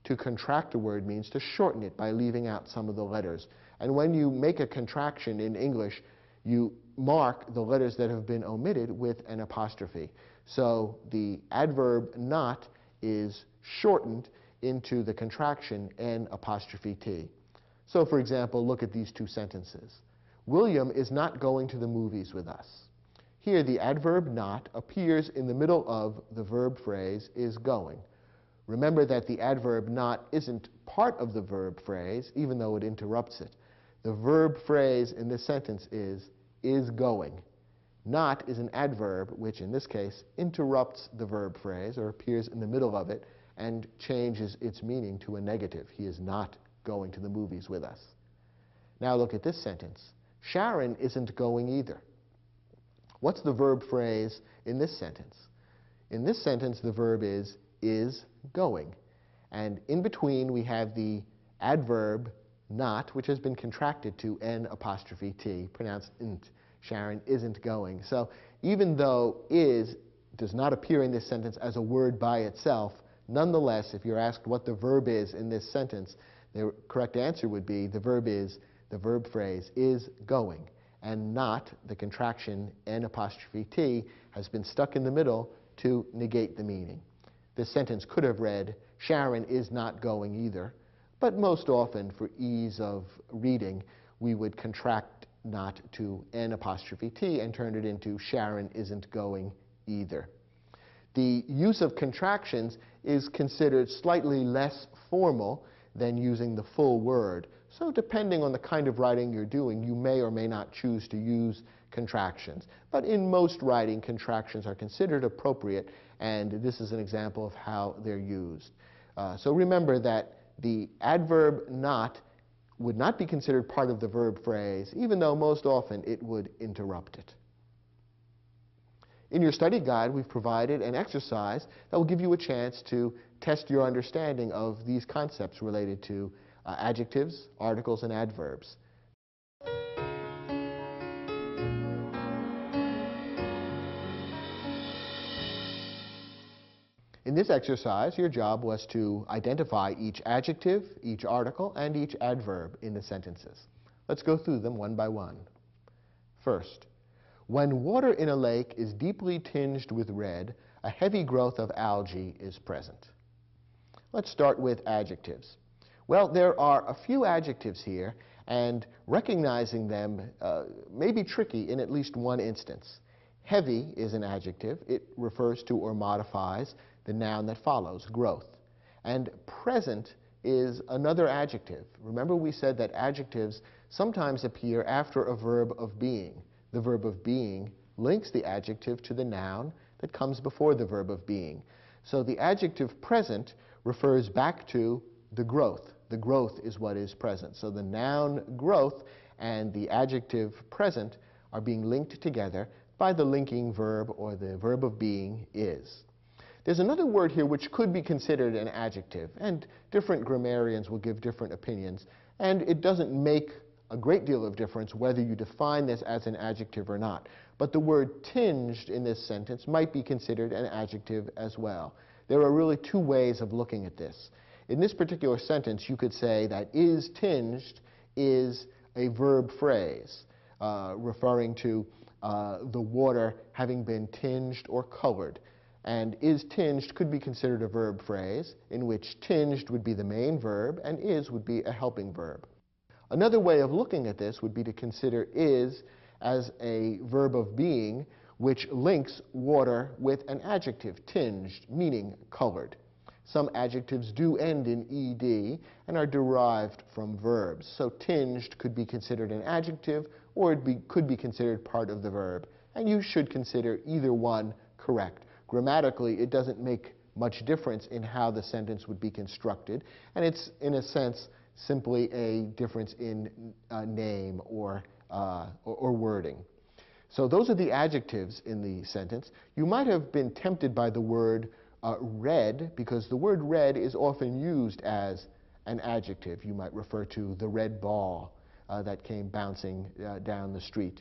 To contract a word means to shorten it by leaving out some of the letters. And when you make a contraction in English, you mark the letters that have been omitted with an apostrophe. So the adverb not is shortened into the contraction N apostrophe T. So for example, look at these two sentences. William is not going to the movies with us. Here the adverb not appears in the middle of the verb phrase is going. Remember that the adverb not isn't part of the verb phrase, even though it interrupts it. The verb phrase in this sentence is going. Not is an adverb which, in this case, interrupts the verb phrase or appears in the middle of it and changes its meaning to a negative. He is not going to the movies with us. Now look at this sentence. Sharon isn't going either. What's the verb phrase in this sentence? In this sentence, the verb is going. And in between, we have the adverb not, which has been contracted to N apostrophe T, pronounced int. Sharon isn't going. So even though is does not appear in this sentence as a word by itself, nonetheless, if you're asked what the verb is in this sentence, the correct answer would be the verb phrase is going. And not, the contraction N apostrophe T, has been stuck in the middle to negate the meaning. This sentence could have read, Sharon is not going either. But most often, for ease of reading, we would contract not to N apostrophe T and turn it into Sharon isn't going either. The use of contractions is considered slightly less formal than using the full word. So depending on the kind of writing you're doing, you may or may not choose to use contractions. But in most writing, contractions are considered appropriate, and this is an example of how they're used. So remember that the adverb not would not be considered part of the verb phrase, even though most often it would interrupt it. In your study guide, we've provided an exercise that will give you a chance to test your understanding of these concepts related to adjectives, articles, and adverbs. In this exercise, your job was to identify each adjective, each article, and each adverb in the sentences. Let's go through them one by one. First, when water in a lake is deeply tinged with red, a heavy growth of algae is present. Let's start with adjectives. Well, there are a few adjectives here, and recognizing them may be tricky in at least one instance. Heavy is an adjective. It refers to or modifies the noun that follows, growth. And present is another adjective. Remember we said that adjectives sometimes appear after a verb of being. The verb of being links the adjective to the noun that comes before the verb of being. So the adjective present refers back to the growth. The growth is what is present. So the noun growth and the adjective present are being linked together by the linking verb, or the verb of being is. There's another word here which could be considered an adjective, and different grammarians will give different opinions, and it doesn't make a great deal of difference whether you define this as an adjective or not. But the word tinged in this sentence might be considered an adjective as well. There are really two ways of looking at this. In this particular sentence, you could say that is tinged is a verb phrase referring to the water having been tinged or colored. And is tinged could be considered a verb phrase in which tinged would be the main verb and is would be a helping verb. Another way of looking at this would be to consider is as a verb of being which links water with an adjective, tinged, meaning colored. Some adjectives do end in ed and are derived from verbs. So tinged could be considered an adjective, or it could be considered part of the verb. And you should consider either one correct. Grammatically, it doesn't make much difference in how the sentence would be constructed, and it's, in a sense, simply a difference in name or wording. So those are the adjectives in the sentence. You might have been tempted by the word red, because the word red is often used as an adjective. You might refer to the red ball that came bouncing down the street,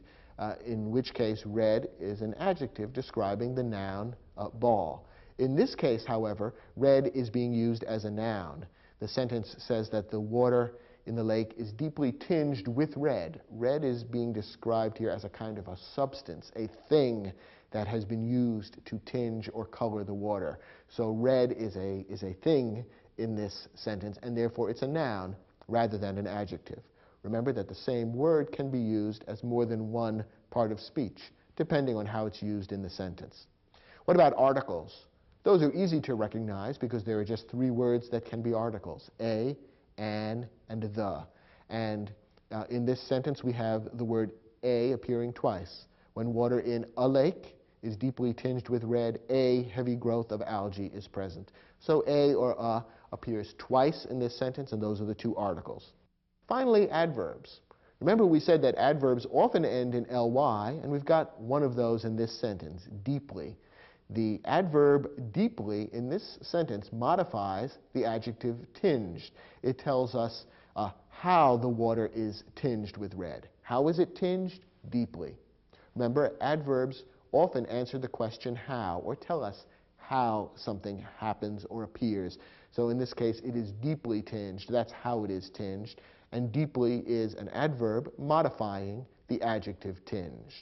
in which case red is an adjective describing the noun ball. In this case, however, red is being used as a noun. The sentence says that the water in the lake is deeply tinged with red. Red is being described here as a kind of a substance, a thing that has been used to tinge or color the water. So red is a thing in this sentence, and therefore it's a noun rather than an adjective. Remember that the same word can be used as more than one part of speech, depending on how it's used in the sentence. What about articles? Those are easy to recognize because there are just three words that can be articles: a, an, and the. And in this sentence we have the word a appearing twice. When water in a lake is deeply tinged with red, a heavy growth of algae is present. So a or a appears twice in this sentence, and those are the two articles. Finally, adverbs. Remember, we said that adverbs often end in ly, and we've got one of those in this sentence, deeply. The adverb deeply in this sentence modifies the adjective tinged. It tells us how the water is tinged with red. How is it tinged? Deeply. Remember, adverbs often answer the question how, or tell us how something happens or appears. So in this case, it is deeply tinged. That's how it is tinged. And deeply is an adverb modifying the adjective tinged.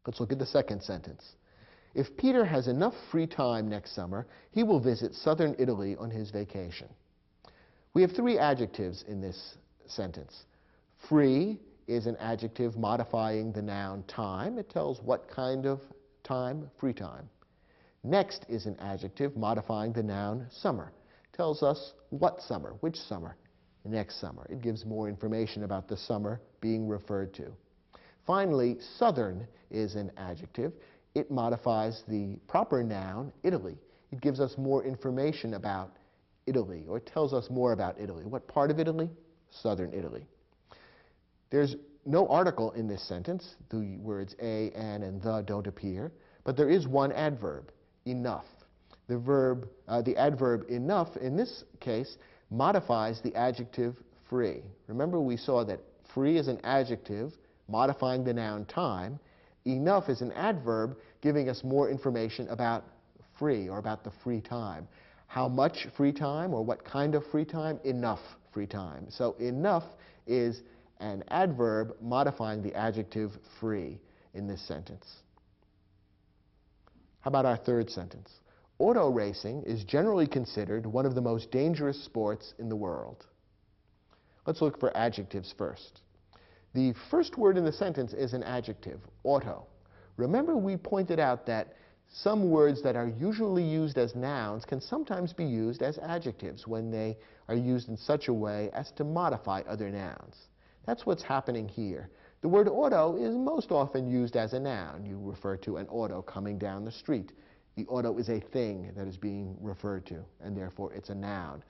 Let's look at the second sentence. If Peter has enough free time next summer, he will visit southern Italy on his vacation. We have three adjectives in this sentence. Free is an adjective modifying the noun time. It tells what kind of time, free time. Next is an adjective modifying the noun summer. It tells us what summer, which summer, next summer. It gives more information about the summer being referred to. Finally, southern is an adjective. It modifies the proper noun, Italy. It gives us more information about Italy, or it tells us more about Italy. What part of Italy? Southern Italy. There's no article in this sentence. The words a, an, and the don't appear, but there is one adverb, enough. The adverb enough in this case modifies the adjective free. Remember, we saw that free is an adjective modifying the noun time. Enough is an adverb giving us more information about free, or about the free time. How much free time, or what kind of free time? Enough free time. So enough is an adverb modifying the adjective free in this sentence. How about our third sentence? Auto racing is generally considered one of the most dangerous sports in the world. Let's look for adjectives first. The first word in the sentence is an adjective, auto. Remember, we pointed out that some words that are usually used as nouns can sometimes be used as adjectives when they are used in such a way as to modify other nouns. That's what's happening here. The word auto is most often used as a noun. You refer to an auto coming down the street. The auto is a thing that is being referred to, and therefore it's a noun.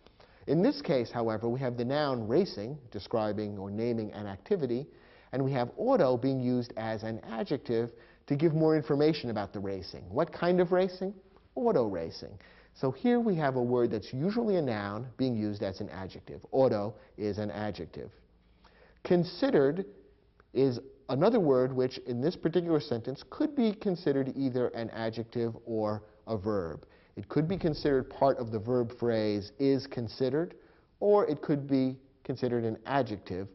In this case, however, we have the noun racing, describing or naming an activity, and we have auto being used as an adjective to give more information about the racing. What kind of racing? Auto racing. So here we have a word that's usually a noun being used as an adjective. Auto is an adjective. Considered is another word which, in this particular sentence, could be considered either an adjective or a verb. It could be considered part of the verb phrase is considered, or it could be considered an adjective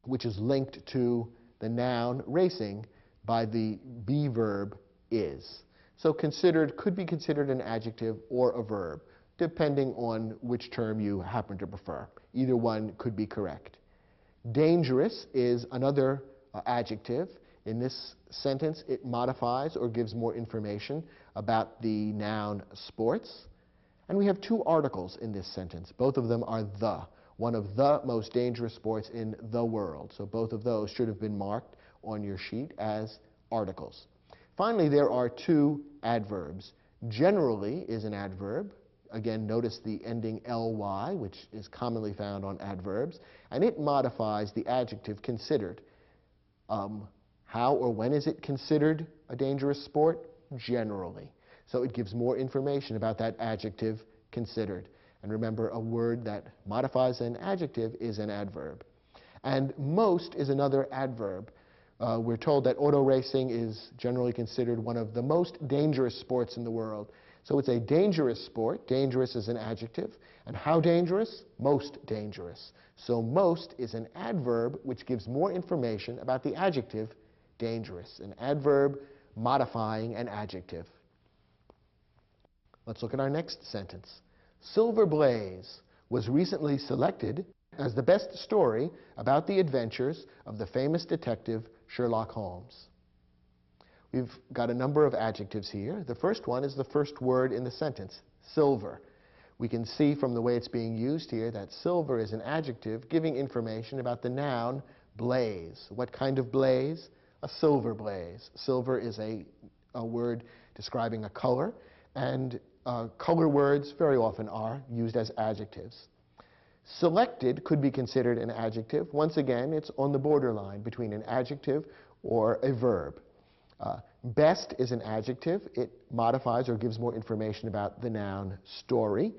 which is linked to the noun racing by the be verb is. So considered could be considered an adjective or a verb, depending on which term you happen to prefer. Either one could be correct. Dangerous is another adjective. In this sentence, it modifies or gives more information about the noun sports. And we have two articles in this sentence. Both of them are the, one of the most dangerous sports in the world. So both of those should have been marked on your sheet as articles. Finally, there are two adverbs. Generally is an adverb. Again, notice the ending ly, which is commonly found on adverbs, and it modifies the adjective considered. How or when is it considered a dangerous sport? Generally. So it gives more information about that adjective considered. And remember, a word that modifies an adjective is an adverb. And most is another adverb. We're told that auto racing is generally considered one of the most dangerous sports in the world. So it's a dangerous sport. Dangerous is an adjective. And how dangerous? Most dangerous. So most is an adverb which gives more information about the adjective dangerous. An adverb modifying an adjective. Let's look at our next sentence. Silver Blaze was recently selected as the best story about the adventures of the famous detective Sherlock Holmes. We've got a number of adjectives here. The first one is the first word in the sentence, silver. We can see from the way it's being used here that silver is an adjective giving information about the noun blaze. What kind of blaze? A silver blaze. Silver is a word describing a color, and color words very often are used as adjectives. Selected could be considered an adjective. Once again, it's on the borderline between an adjective or a verb. Best is an adjective. It modifies or gives more information about the noun story.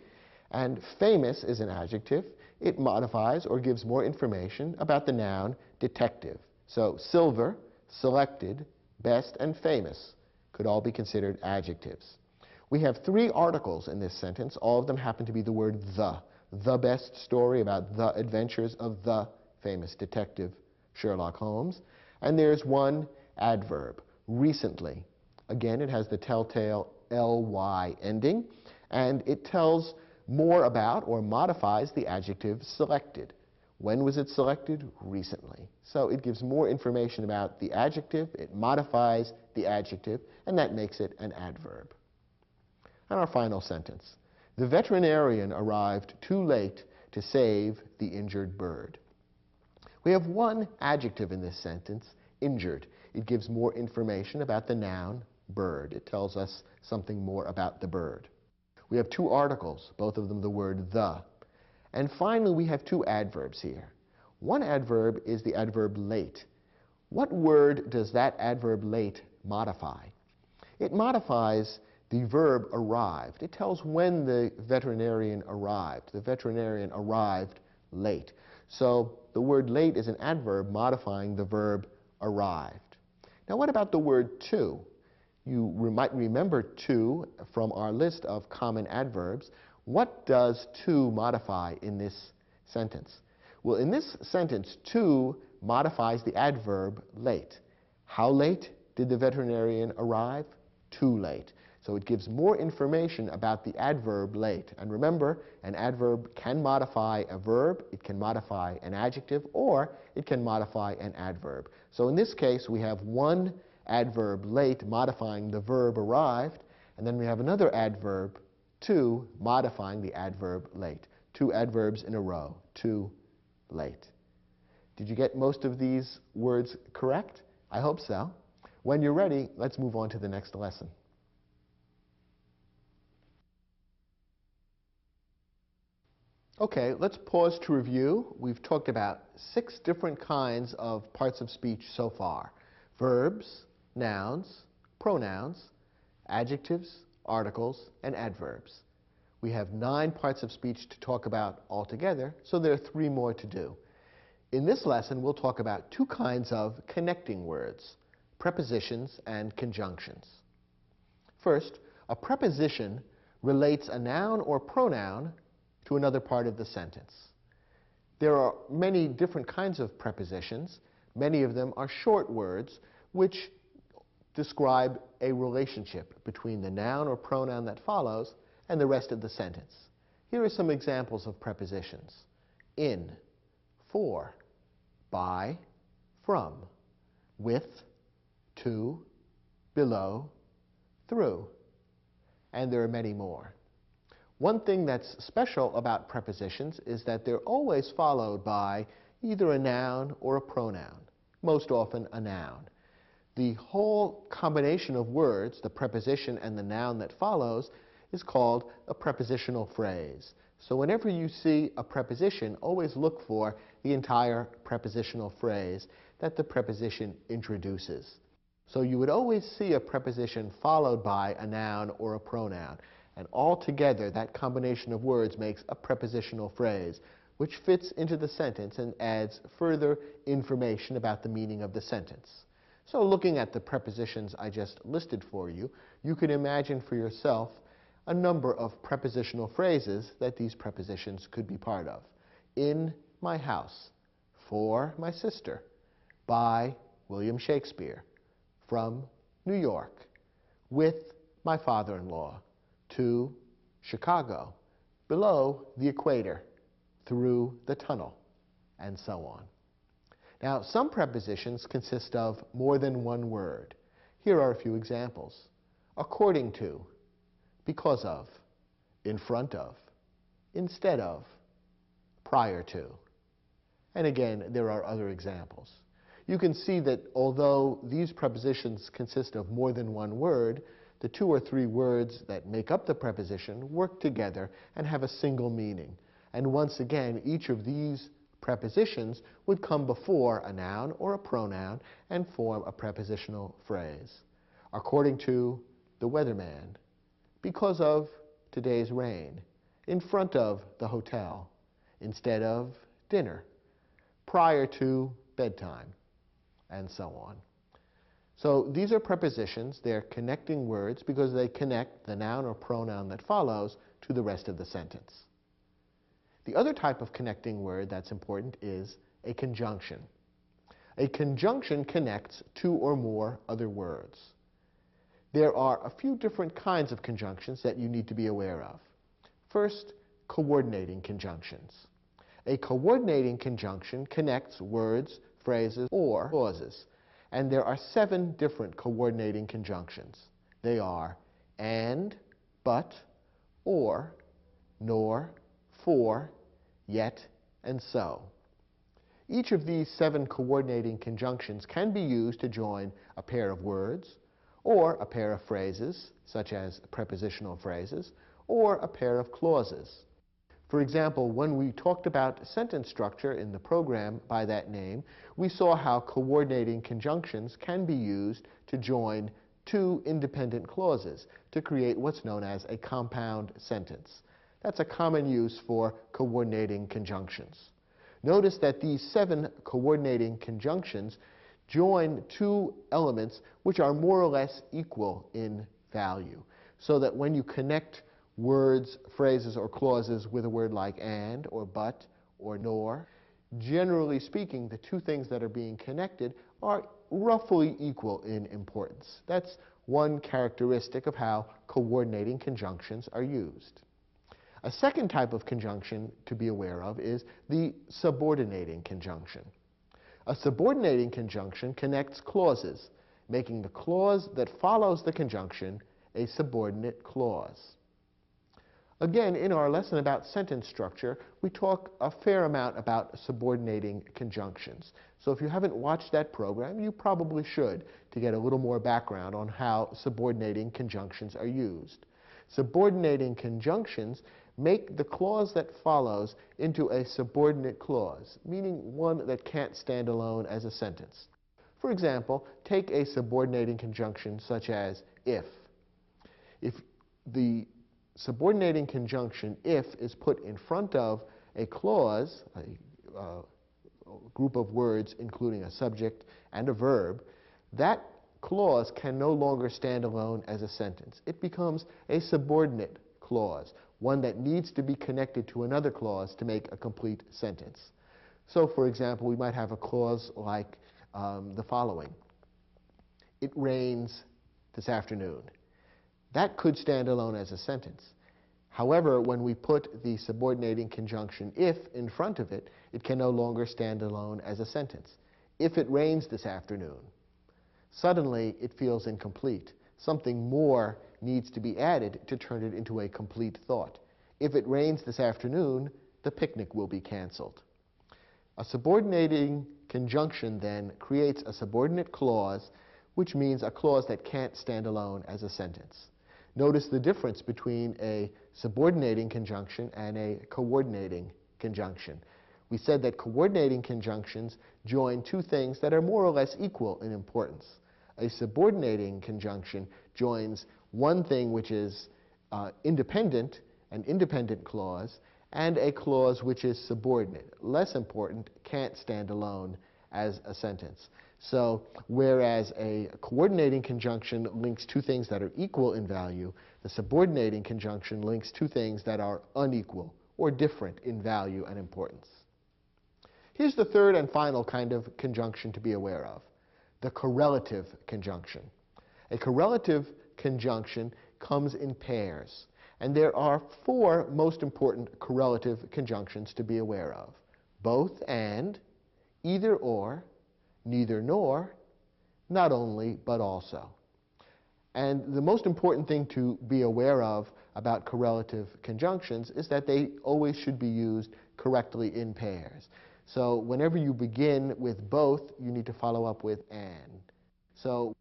And famous is an adjective. It modifies or gives more information about the noun detective. So silver, selected, best, and famous could all be considered adjectives. We have three articles in this sentence. All of them happen to be the word the. The best story about the adventures of the famous detective Sherlock Holmes. And there's one adverb, recently. Again, it has the telltale ly ending, and it tells more about or modifies the adjective selected. When was it selected? Recently. So it gives more information about the adjective, it modifies the adjective, and that makes it an adverb. And our final sentence. The veterinarian arrived too late to save the injured bird. We have one adjective in this sentence, injured. It gives more information about the noun bird. It tells us something more about the bird. We have two articles, both of them the word the. And finally, we have two adverbs here. One adverb is the adverb late. What word does that adverb late modify? It modifies the verb arrived. It tells when the veterinarian arrived. The veterinarian arrived late. So the word late is an adverb modifying the verb arrived. Now what about the word to? You might remember to from our list of common adverbs. What does to modify in this sentence? Well, in this sentence, to modifies the adverb late. How late did the veterinarian arrive? Too late. So it gives more information about the adverb late. And remember, an adverb can modify a verb, it can modify an adjective, or it can modify an adverb. So in this case, we have one adverb late modifying the verb arrived, and then we have another adverb to modifying the adverb late. Two adverbs in a row, too late. Did you get most of these words correct? I hope so. When you're ready, let's move on to the next lesson. Okay, let's pause to review. We've talked about 6 different kinds of parts of speech so far. Verbs, nouns, pronouns, adjectives, articles, and adverbs. We have 9 parts of speech to talk about altogether, so there are 3 more to do. In this lesson, we'll talk about 2 kinds of connecting words, prepositions and conjunctions. First, a preposition relates a noun or pronoun to another part of the sentence. There are many different kinds of prepositions. Many of them are short words which describe a relationship between the noun or pronoun that follows and the rest of the sentence. Here are some examples of prepositions. In, for, by, from, with, to, below, through, and there are many more. One thing that's special about prepositions is that they're always followed by either a noun or a pronoun, most often a noun. The whole combination of words, the preposition and the noun that follows, is called a prepositional phrase. So whenever you see a preposition, always look for the entire prepositional phrase that the preposition introduces. So you would always see a preposition followed by a noun or a pronoun, and altogether that combination of words makes a prepositional phrase, which fits into the sentence and adds further information about the meaning of the sentence. So looking at the prepositions I just listed for you, you can imagine for yourself a number of prepositional phrases that these prepositions could be part of. In my house, for my sister, by William Shakespeare, from New York, with my father-in-law, to Chicago, below the equator, through the tunnel, and so on. Now, some prepositions consist of more than one word. Here are a few examples. According to, because of, in front of, instead of, prior to. And again, there are other examples. You can see that although these prepositions consist of more than one word, the two or three words that make up the preposition work together and have a single meaning. And once again, each of these prepositions would come before a noun or a pronoun and form a prepositional phrase. According to the weatherman, because of today's rain, in front of the hotel, instead of dinner, prior to bedtime, and so on. So these are prepositions. They're connecting words because they connect the noun or pronoun that follows to the rest of the sentence. The other type of connecting word that's important is a conjunction. A conjunction connects two or more other words. There are a few different kinds of conjunctions that you need to be aware of. First, coordinating conjunctions. A coordinating conjunction connects words, phrases, or clauses. And there are 7 different coordinating conjunctions. They are and, but, or, nor, for, yet, and so. Each of these 7 coordinating conjunctions can be used to join a pair of words, or a pair of phrases, such as prepositional phrases, or a pair of clauses. For example, when we talked about sentence structure in the program by that name, we saw how coordinating conjunctions can be used to join 2 independent clauses to create what's known as a compound sentence. That's a common use for coordinating conjunctions. Notice that these 7 coordinating conjunctions join 2 elements which are more or less equal in value, so that when you connect words, phrases, or clauses with a word like and, or but, or nor, generally speaking, the 2 things that are being connected are roughly equal in importance. That's one characteristic of how coordinating conjunctions are used. A second type of conjunction to be aware of is the subordinating conjunction. A subordinating conjunction connects clauses, making the clause that follows the conjunction a subordinate clause. Again, in our lesson about sentence structure, we talk a fair amount about subordinating conjunctions. So if you haven't watched that program, you probably should to get a little more background on how subordinating conjunctions are used. Subordinating conjunctions make the clause that follows into a subordinate clause, meaning one that can't stand alone as a sentence. For example, take a subordinating conjunction such as if. If the subordinating conjunction if is put in front of a clause, a group of words including a subject and a verb, that clause can no longer stand alone as a sentence. It becomes a subordinate clause, one that needs to be connected to another clause to make a complete sentence. So, for example, we might have a clause like the following. It rains this afternoon. That could stand alone as a sentence. However, when we put the subordinating conjunction if in front of it, it can no longer stand alone as a sentence. If it rains this afternoon, suddenly it feels incomplete. Something more needs to be added to turn it into a complete thought. If it rains this afternoon, the picnic will be canceled. A subordinating conjunction then creates a subordinate clause, which means a clause that can't stand alone as a sentence. Notice the difference between a subordinating conjunction and a coordinating conjunction. We said that coordinating conjunctions join two things that are more or less equal in importance. A subordinating conjunction joins one thing which is independent, an independent clause, and a clause which is subordinate, less important, can't stand alone as a sentence. So whereas a coordinating conjunction links two things that are equal in value, the subordinating conjunction links two things that are unequal or different in value and importance. Here's the third and final kind of conjunction to be aware of, the correlative conjunction. A correlative conjunction comes in pairs, and there are four most important correlative conjunctions to be aware of: both and, either or, neither nor, not only but also. And the most important thing to be aware of about correlative conjunctions is that they always should be used correctly in pairs. So whenever you begin with both, you need to follow up with and. So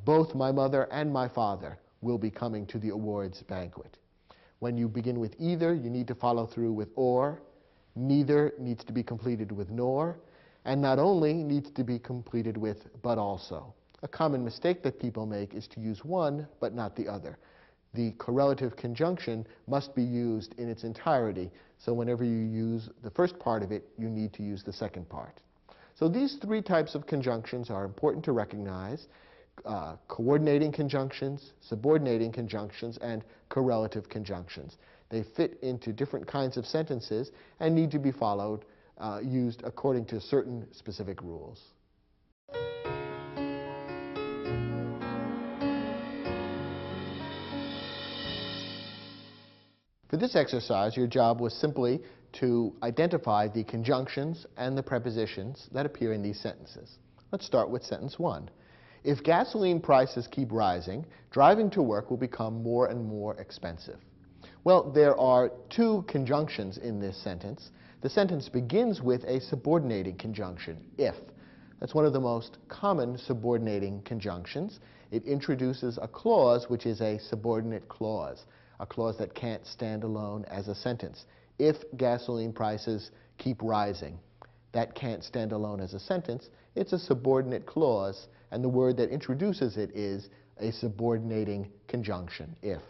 both my mother and my father will be coming to the awards banquet. When you begin with either, you need to follow through with or. Neither needs to be completed with nor. And not only needs to be completed with but also. A common mistake that people make is to use one but not the other. The correlative conjunction must be used in its entirety, so whenever you use the first part of it, you need to use the second part. So these three types of conjunctions are important to recognize: coordinating conjunctions, subordinating conjunctions, and correlative conjunctions. They fit into different kinds of sentences and need to be followed, used according to certain specific rules. For this exercise, your job was simply to identify the conjunctions and the prepositions that appear in these sentences. Let's start with sentence 1. If gasoline prices keep rising, driving to work will become more and more expensive. Well, there are two conjunctions in this sentence. The sentence begins with a subordinating conjunction, if. That's one of the most common subordinating conjunctions. It introduces a clause which is a subordinate clause, a clause that can't stand alone as a sentence. If gasoline prices keep rising, that can't stand alone as a sentence. It's a subordinate clause, and the word that introduces it is a subordinating conjunction, if.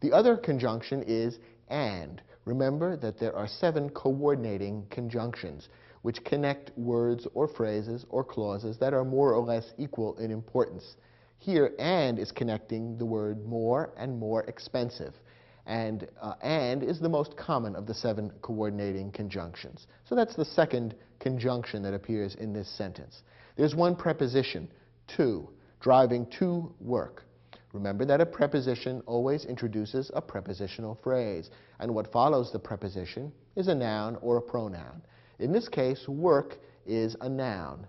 The other conjunction is and. Remember that there are 7 coordinating conjunctions which connect words or phrases or clauses that are more or less equal in importance. Here, and is connecting the word more and more expensive. And is the most common of the 7 coordinating conjunctions. So that's the second conjunction that appears in this sentence. There's one preposition, to, driving to work. Remember that a preposition always introduces a prepositional phrase, and what follows the preposition is a noun or a pronoun. In this case, work is a noun.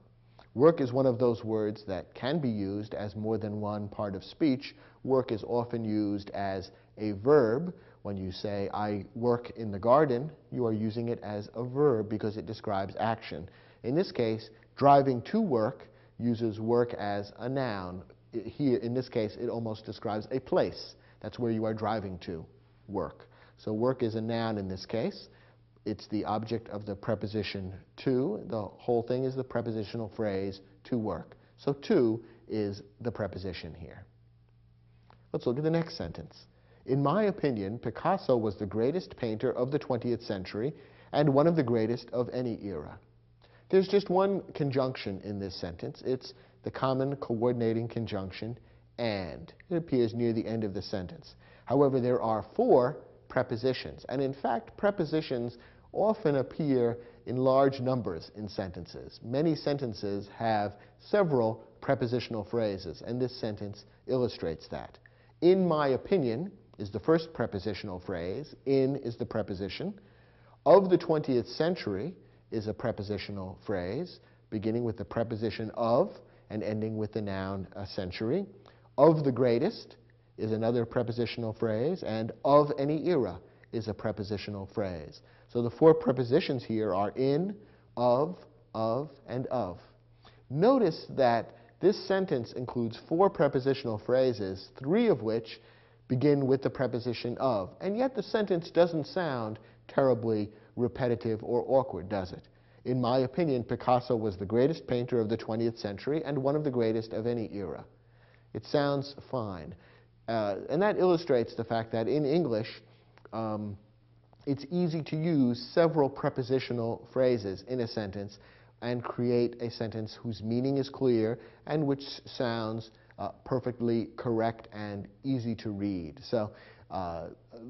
Work is one of those words that can be used as more than one part of speech. Work is often used as a verb. When you say, I work in the garden, you are using it as a verb because it describes action. In this case, driving to work uses work as a noun. Here, in this case, it almost describes a place. That's where you are driving to, work. So work is a noun in this case. It's the object of the preposition to. The whole thing is the prepositional phrase to work. So to is the preposition here. Let's look at the next sentence. In my opinion, Picasso was the greatest painter of the 20th century and one of the greatest of any era. There's just one conjunction in this sentence. It's the common coordinating conjunction and. It appears near the end of the sentence. However, there are 4 prepositions, and in fact, prepositions often appear in large numbers in sentences. Many sentences have several prepositional phrases, and this sentence illustrates that. In my opinion is the first prepositional phrase. In is the preposition. Of the 20th century is a prepositional phrase, beginning with the preposition of and ending with the noun a century. Of the greatest is another prepositional phrase, and of any era is a prepositional phrase. So the 4 prepositions here are in, of, and of. Notice that this sentence includes 4 prepositional phrases, 3 of which begin with the preposition of. And yet the sentence doesn't sound terribly repetitive or awkward, does it? In my opinion, Picasso was the greatest painter of the 20th century and one of the greatest of any era. It sounds fine. And that illustrates the fact that in English, it's easy to use several prepositional phrases in a sentence and create a sentence whose meaning is clear and which sounds perfectly correct and easy to read. So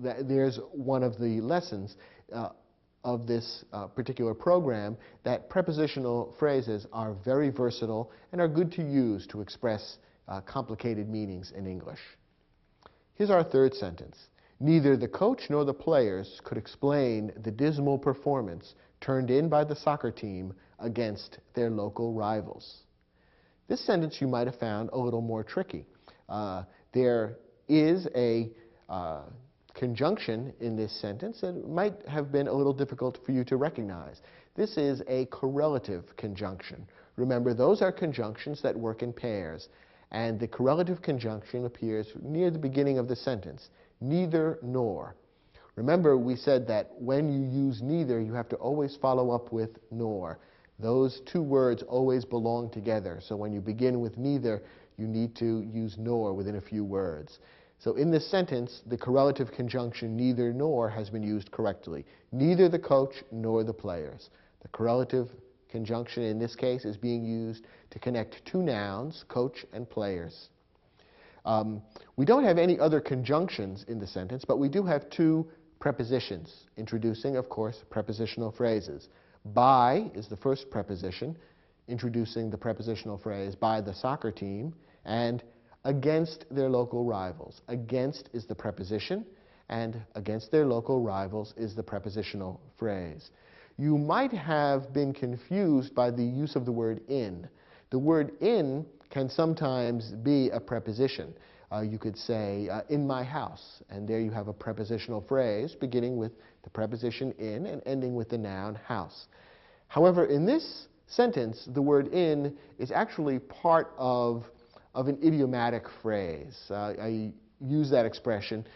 there's one of the lessons of this particular program, that prepositional phrases are very versatile and are good to use to express complicated meanings in English. Here's our third sentence. Neither the coach nor the players could explain the dismal performance turned in by the soccer team against their local rivals. This sentence you might have found a little more tricky. There is a conjunction in this sentence that might have been a little difficult for you to recognize. This is a correlative conjunction. Remember, those are conjunctions that work in pairs, and the correlative conjunction appears near the beginning of the sentence, neither nor. Remember, we said that when you use neither, you have to always follow up with nor. Those two words always belong together, so when you begin with neither, you need to use nor within a few words. So in this sentence, the correlative conjunction neither nor has been used correctly. Neither the coach nor the players. The correlative conjunction in this case is being used to connect two nouns, coach and players. We don't have any other conjunctions in the sentence, but we do have two prepositions, introducing, of course, prepositional phrases. By is the first preposition, introducing the prepositional phrase by the soccer team, and against their local rivals. Against is the preposition, and against their local rivals is the prepositional phrase. You might have been confused by the use of the word in. The word in can sometimes be a preposition. You could say, in my house, and there you have a prepositional phrase beginning with the preposition in and ending with the noun house. However, in this sentence, the word in is actually part of an idiomatic phrase. I use that expression,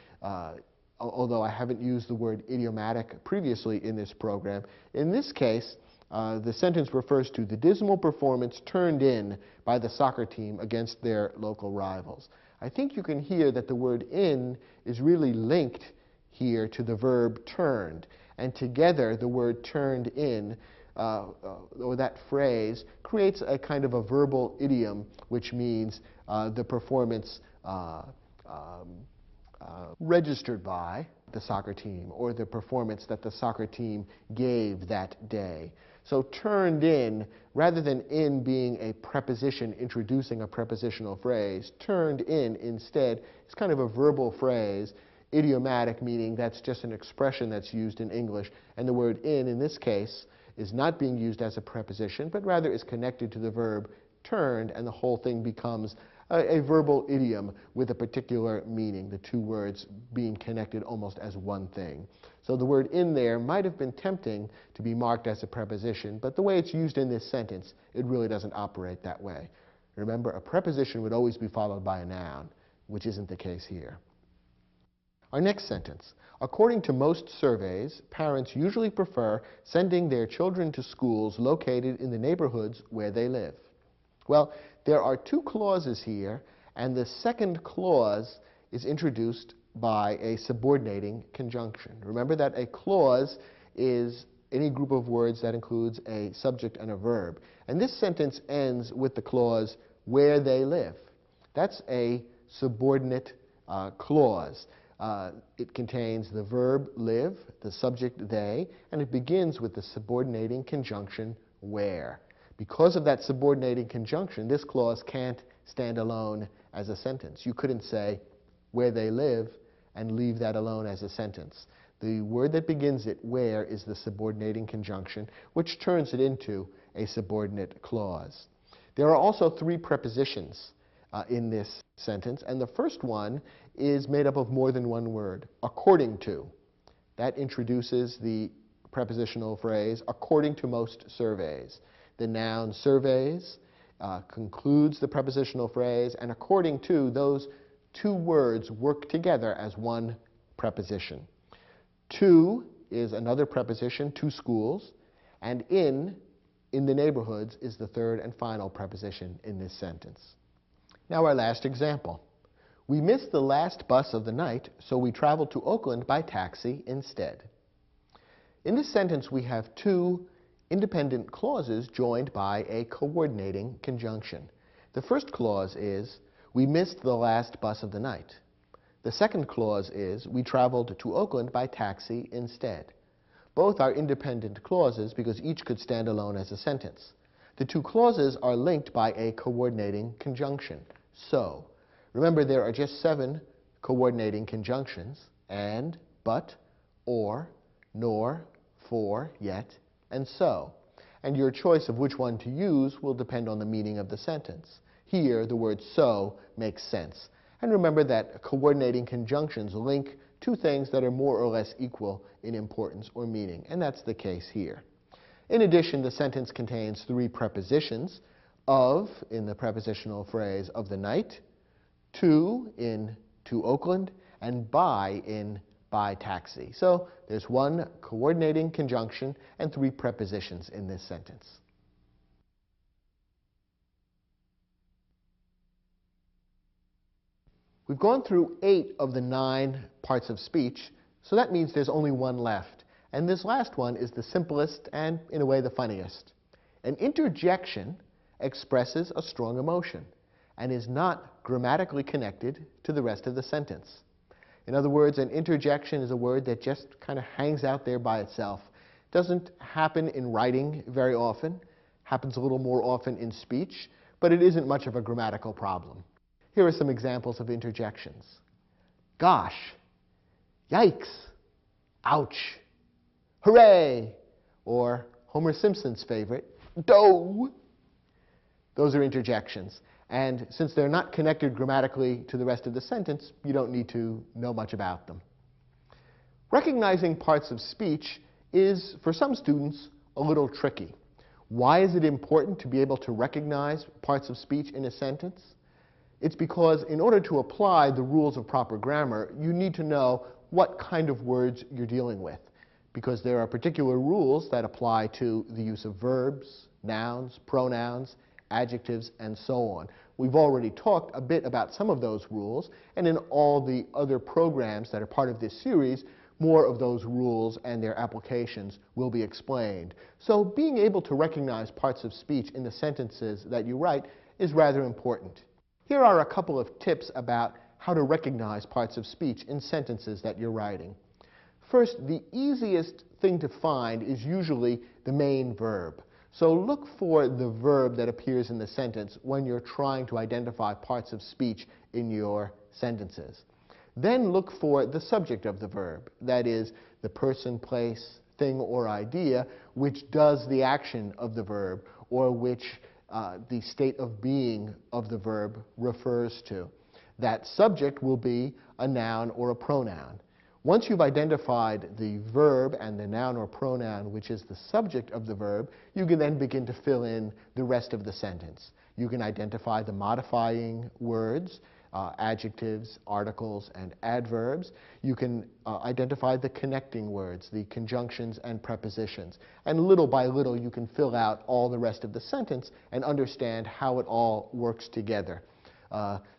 although I haven't used the word idiomatic previously in this program. In this case, the sentence refers to the dismal performance turned in by the soccer team against their local rivals. I think you can hear that the word in is really linked here to the verb turned, and together the word turned in, or that phrase, creates a kind of a verbal idiom, which means the performance registered by the soccer team, or the performance that the soccer team gave that day. So turned in, rather than in being a preposition introducing a prepositional phrase, turned in instead is kind of a verbal phrase, idiomatic, meaning that's just an expression that's used in English, and the word in this case, is not being used as a preposition, but rather is connected to the verb turned, and the whole thing becomes a verbal idiom with a particular meaning, the two words being connected almost as one thing. So the word in there might have been tempting to be marked as a preposition, but the way it's used in this sentence, it really doesn't operate that way. Remember, a preposition would always be followed by a noun, which isn't the case here. Our next sentence. According to most surveys, parents usually prefer sending their children to schools located in the neighborhoods where they live. Well, there are two clauses here, and the second clause is introduced by a subordinating conjunction. Remember that a clause is any group of words that includes a subject and a verb. And this sentence ends with the clause, where they live. That's a subordinate clause. It contains the verb live, the subject they, and it begins with the subordinating conjunction where. Because of that subordinating conjunction, this clause can't stand alone as a sentence. You couldn't say where they live and leave that alone as a sentence. The word that begins it, where, is the subordinating conjunction, which turns it into a subordinate clause. There are also three prepositions in this sentence, and the first one is made up of more than one word, according to. That introduces the prepositional phrase, according to most surveys. The noun surveys concludes the prepositional phrase, and according to, those two words work together as one preposition. To is another preposition, to schools, and in the neighborhoods, is the third and final preposition in this sentence. Now our last example. We missed the last bus of the night, so we traveled to Oakland by taxi instead. In this sentence, we have two independent clauses joined by a coordinating conjunction. The first clause is, we missed the last bus of the night. The second clause is, we traveled to Oakland by taxi instead. Both are independent clauses because each could stand alone as a sentence. The two clauses are linked by a coordinating conjunction. So, remember there are just 7 coordinating conjunctions: and, but, or, nor, for, yet, and so. And your choice of which one to use will depend on the meaning of the sentence. Here, the word so makes sense. And remember that coordinating conjunctions link two things that are more or less equal in importance or meaning, and that's the case here. In addition, the sentence contains 3 prepositions: of, in the prepositional phrase of the night, to, in to Oakland, and by, in by taxi. So there's 1 coordinating conjunction and 3 prepositions in this sentence. We've gone through 8 of the 9 parts of speech, so that means there's only 1 left. And this last one is the simplest and, in a way, the funniest. An interjection expresses a strong emotion and is not grammatically connected to the rest of the sentence. In other words, an interjection is a word that just kind of hangs out there by itself. Doesn't happen in writing very often, happens a little more often in speech, but it isn't much of a grammatical problem. Here are some examples of interjections. Gosh, yikes, ouch, hooray, or Homer Simpson's favorite, dough. Those are interjections. And since they're not connected grammatically to the rest of the sentence, you don't need to know much about them. Recognizing parts of speech is, for some students, a little tricky. Why is it important to be able to recognize parts of speech in a sentence? It's because in order to apply the rules of proper grammar, you need to know what kind of words you're dealing with, because there are particular rules that apply to the use of verbs, nouns, pronouns, adjectives, and so on. We've already talked a bit about some of those rules, and in all the other programs that are part of this series, more of those rules and their applications will be explained. So being able to recognize parts of speech in the sentences that you write is rather important. Here are a couple of tips about how to recognize parts of speech in sentences that you're writing. First, the easiest thing to find is usually the main verb. So look for the verb that appears in the sentence when you're trying to identify parts of speech in your sentences. Then look for the subject of the verb, that is, the person, place, thing, or idea which does the action of the verb, or which the state of being of the verb refers to. That subject will be a noun or a pronoun. Once you've identified the verb and the noun or pronoun which is the subject of the verb, you can then begin to fill in the rest of the sentence. You can identify the modifying words, adjectives, articles, and adverbs. You can identify the connecting words, the conjunctions and prepositions. And little by little, you can fill out all the rest of the sentence and understand how it all works together.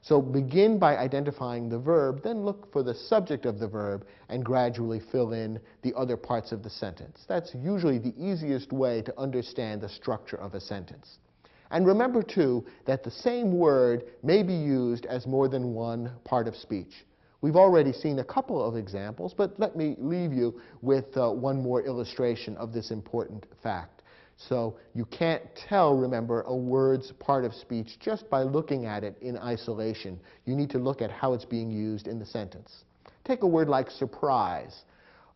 So begin by identifying the verb, then look for the subject of the verb, and gradually fill in the other parts of the sentence. That's usually the easiest way to understand the structure of a sentence. And remember, too, that the same word may be used as more than one part of speech. We've already seen a couple of examples, but let me leave you with one more illustration of this important fact. So you can't tell, remember, a word's part of speech just by looking at it in isolation. You need to look at how it's being used in the sentence. Take a word like surprise.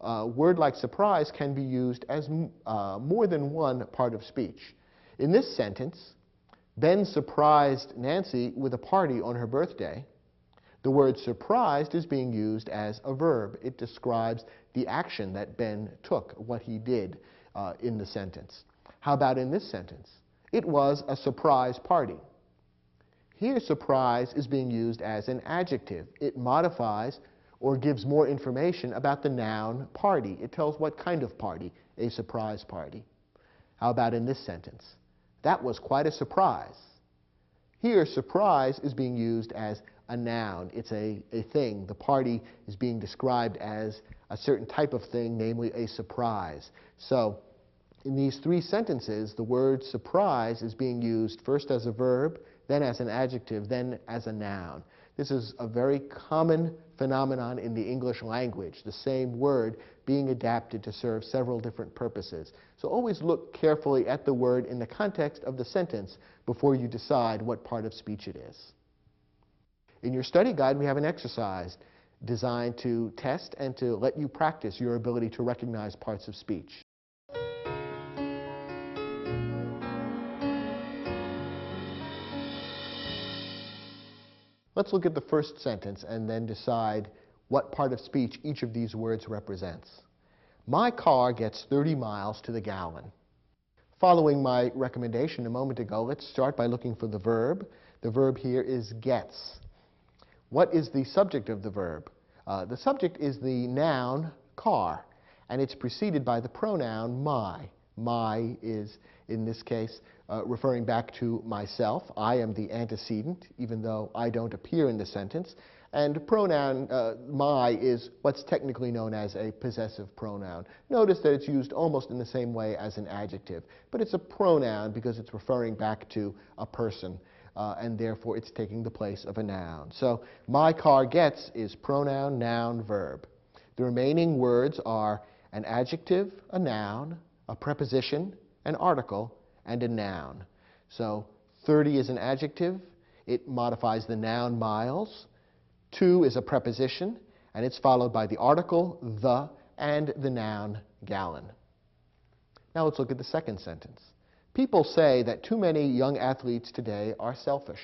A word like surprise can be used as more than one part of speech. In this sentence, Ben surprised Nancy with a party on her birthday. The word surprised is being used as a verb. It describes the action that Ben took, what he did in the sentence. How about in this sentence? It was a surprise party. Here, surprise is being used as an adjective. It modifies or gives more information about the noun party. It tells what kind of party, a surprise party. How about in this sentence? That was quite a surprise. Here, surprise is being used as a noun. It's a thing. The party is being described as a certain type of thing, namely a surprise. So, in these three sentences, the word surprise is being used first as a verb, then as an adjective, then as a noun. This is a very common phenomenon in the English language, the same word being adapted to serve several different purposes. So always look carefully at the word in the context of the sentence before you decide what part of speech it is. In your study guide, we have an exercise designed to test and to let you practice your ability to recognize parts of speech. Let's look at the first sentence and then decide what part of speech each of these words represents. My car gets 30 miles to the gallon. Following my recommendation a moment ago, let's start by looking for the verb. The verb here is gets. What is the subject of the verb? The subject is the noun car, and it's preceded by the pronoun my. My is, in this case, referring back to myself. I am the antecedent, even though I don't appear in the sentence. And pronoun my is what's technically known as a possessive pronoun. Notice that it's used almost in the same way as an adjective, but it's a pronoun because it's referring back to a person, and therefore it's taking the place of a noun. So my car gets is pronoun, noun, verb. The remaining words are an adjective, a noun, a preposition, an article, and a noun. So 30 is an adjective. It modifies the noun miles. 2 is a preposition, and it's followed by the article the and the noun gallon. Now let's look at the second sentence. People say that too many young athletes today are selfish.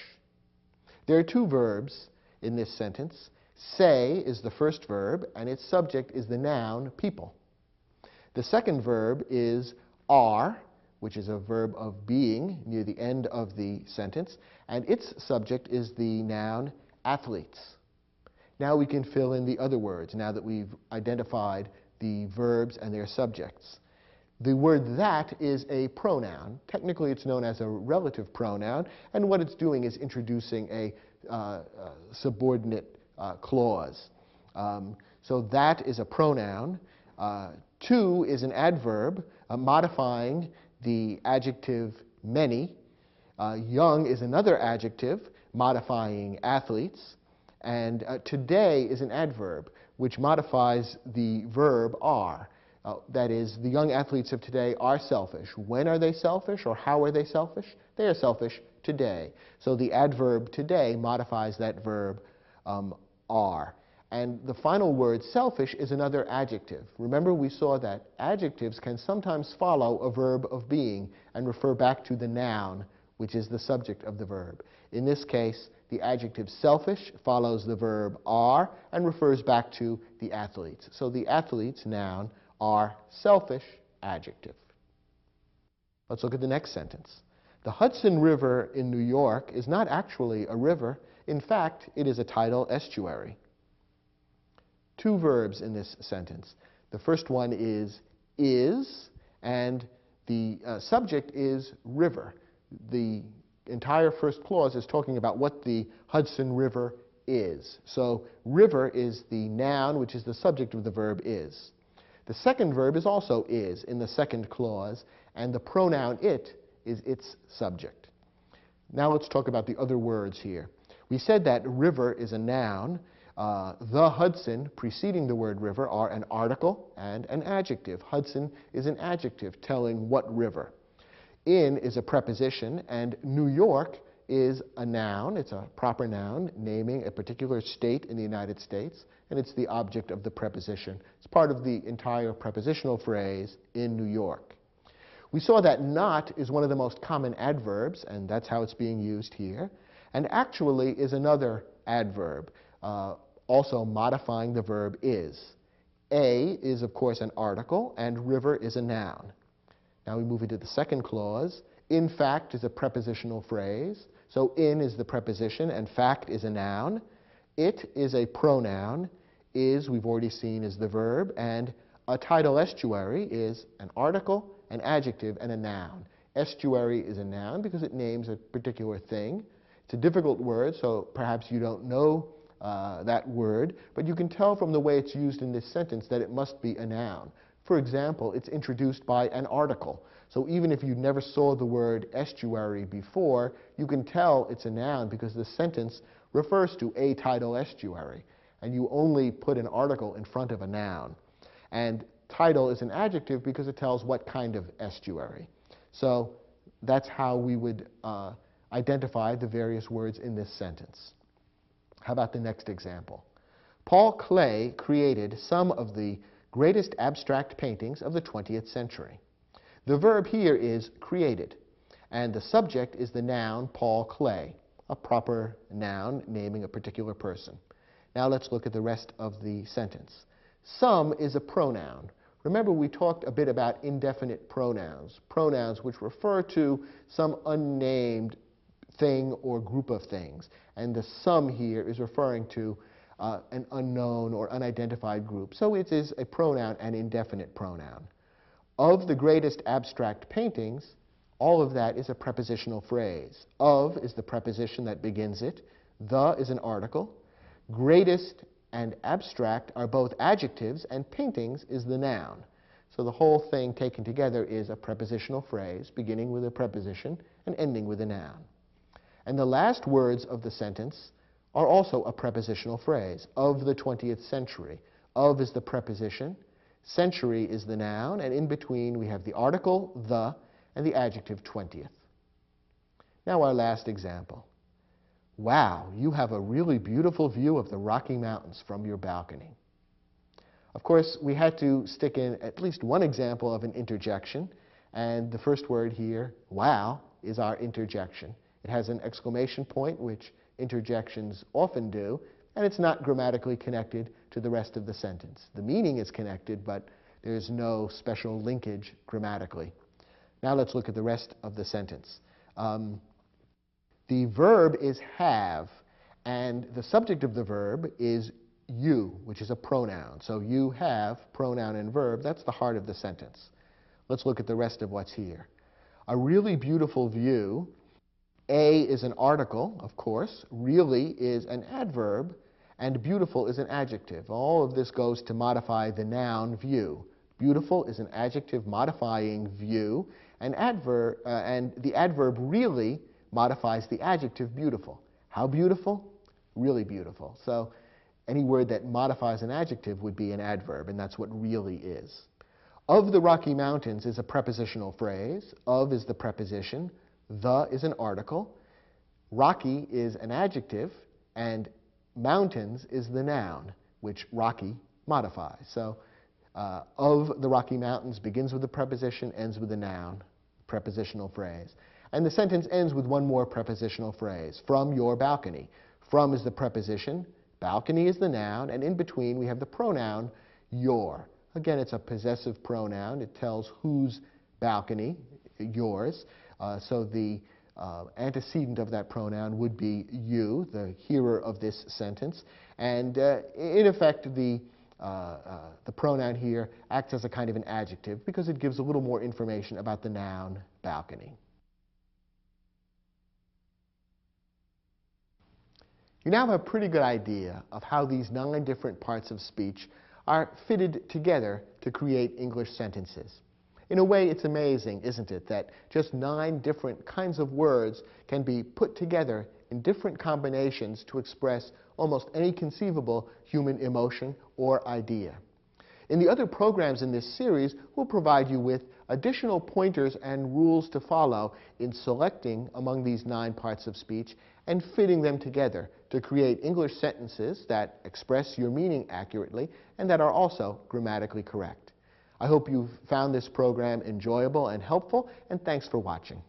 There are two verbs in this sentence. Say is the first verb, and its subject is the noun people. The second verb is are, which is a verb of being near the end of the sentence, and its subject is the noun athletes. Now we can fill in the other words, now that we've identified the verbs and their subjects. The word that is a pronoun. Technically, it's known as a relative pronoun, and what it's doing is introducing a subordinate clause. So that is a pronoun. To is an adverb modifying the adjective many. Young is another adjective modifying athletes. And today is an adverb which modifies the verb are. That is, the young athletes of today are selfish. When are they selfish, or how are they selfish? They are selfish today. So the adverb today modifies that verb are. And the final word, selfish, is another adjective. Remember, we saw that adjectives can sometimes follow a verb of being and refer back to the noun, which is the subject of the verb. In this case, the adjective selfish follows the verb are and refers back to the athletes. So the athletes, noun, are selfish, adjective. Let's look at the next sentence. The Hudson River in New York is not actually a river. In fact, it is a tidal estuary. Two verbs in this sentence. The first one is, and the subject is river. The entire first clause is talking about what the Hudson River is. So river is the noun, which is the subject of the verb is. The second verb is also is in the second clause, and the pronoun it is its subject. Now let's talk about the other words here. We said that river is a noun. The Hudson, preceding the word river, are an article and an adjective. Hudson is an adjective telling what river. In is a preposition, and New York is a noun. It's a proper noun naming a particular state in the United States, and it's the object of the preposition. It's part of the entire prepositional phrase, in New York. We saw that not is one of the most common adverbs, and that's how it's being used here, and actually is another adverb, also modifying the verb is. A is, of course, an article, and river is a noun. Now we move into the second clause. In fact is a prepositional phrase. So in is the preposition and fact is a noun. It is a pronoun. Is, we've already seen, is the verb. And a tidal estuary is an article, an adjective, and a noun. Estuary is a noun because it names a particular thing. It's a difficult word, so perhaps you don't know that word, but you can tell from the way it's used in this sentence that it must be a noun. For example, it's introduced by an article. So even if you never saw the word estuary before, you can tell it's a noun because the sentence refers to a tidal estuary. And you only put an article in front of a noun. And tidal is an adjective because it tells what kind of estuary. So that's how we would identify the various words in this sentence. How about the next example? Paul Klee created some of the greatest abstract paintings of the 20th century. The verb here is created, and the subject is the noun Paul Klee, a proper noun naming a particular person. Now let's look at the rest of the sentence. Some is a pronoun. Remember, we talked a bit about indefinite pronouns, pronouns which refer to some unnamed thing or group of things. And the some here is referring to an unknown or unidentified group. So it is a pronoun, an indefinite pronoun. Of the greatest abstract paintings, all of that is a prepositional phrase. Of is the preposition that begins it. The is an article. Greatest and abstract are both adjectives, and paintings is the noun. So the whole thing taken together is a prepositional phrase, beginning with a preposition and ending with a noun. And the last words of the sentence are also a prepositional phrase, of the 20th century. Of is the preposition, century is the noun, and in between we have the article, the, and the adjective 20th. Now our last example. Wow, you have a really beautiful view of the Rocky Mountains from your balcony. Of course, we had to stick in at least one example of an interjection, and the first word here, wow, is our interjection. It has an exclamation point, which interjections often do, and it's not grammatically connected to the rest of the sentence. The meaning is connected, but there's no special linkage grammatically. Now let's look at the rest of the sentence. The verb is have, and the subject of the verb is you, which is a pronoun. So you have, pronoun and verb, that's the heart of the sentence. Let's look at the rest of what's here. A really beautiful view. A is an article, of course. Really is an adverb, and beautiful is an adjective. All of this goes to modify the noun view. Beautiful is an adjective modifying view, and the adverb really modifies the adjective beautiful. How beautiful? Really beautiful. So any word that modifies an adjective would be an adverb, and that's what really is. Of the Rocky Mountains is a prepositional phrase. Of is the preposition. The is an article. Rocky is an adjective, and mountains is the noun, which Rocky modifies. So of the Rocky Mountains begins with the preposition, ends with the noun, prepositional phrase. And the sentence ends with one more prepositional phrase, from your balcony. From is the preposition, balcony is the noun, and in between we have the pronoun your. Again, it's a possessive pronoun. It tells whose balcony, yours. So the antecedent of that pronoun would be you, the hearer of this sentence. And in effect, the pronoun here acts as a kind of an adjective because it gives a little more information about the noun balcony. You now have a pretty good idea of how these 9 different parts of speech are fitted together to create English sentences. In a way, it's amazing, isn't it, that just 9 different kinds of words can be put together in different combinations to express almost any conceivable human emotion or idea. In the other programs in this series, we'll provide you with additional pointers and rules to follow in selecting among these 9 parts of speech and fitting them together to create English sentences that express your meaning accurately and that are also grammatically correct. I hope you've found this program enjoyable and helpful, and thanks for watching.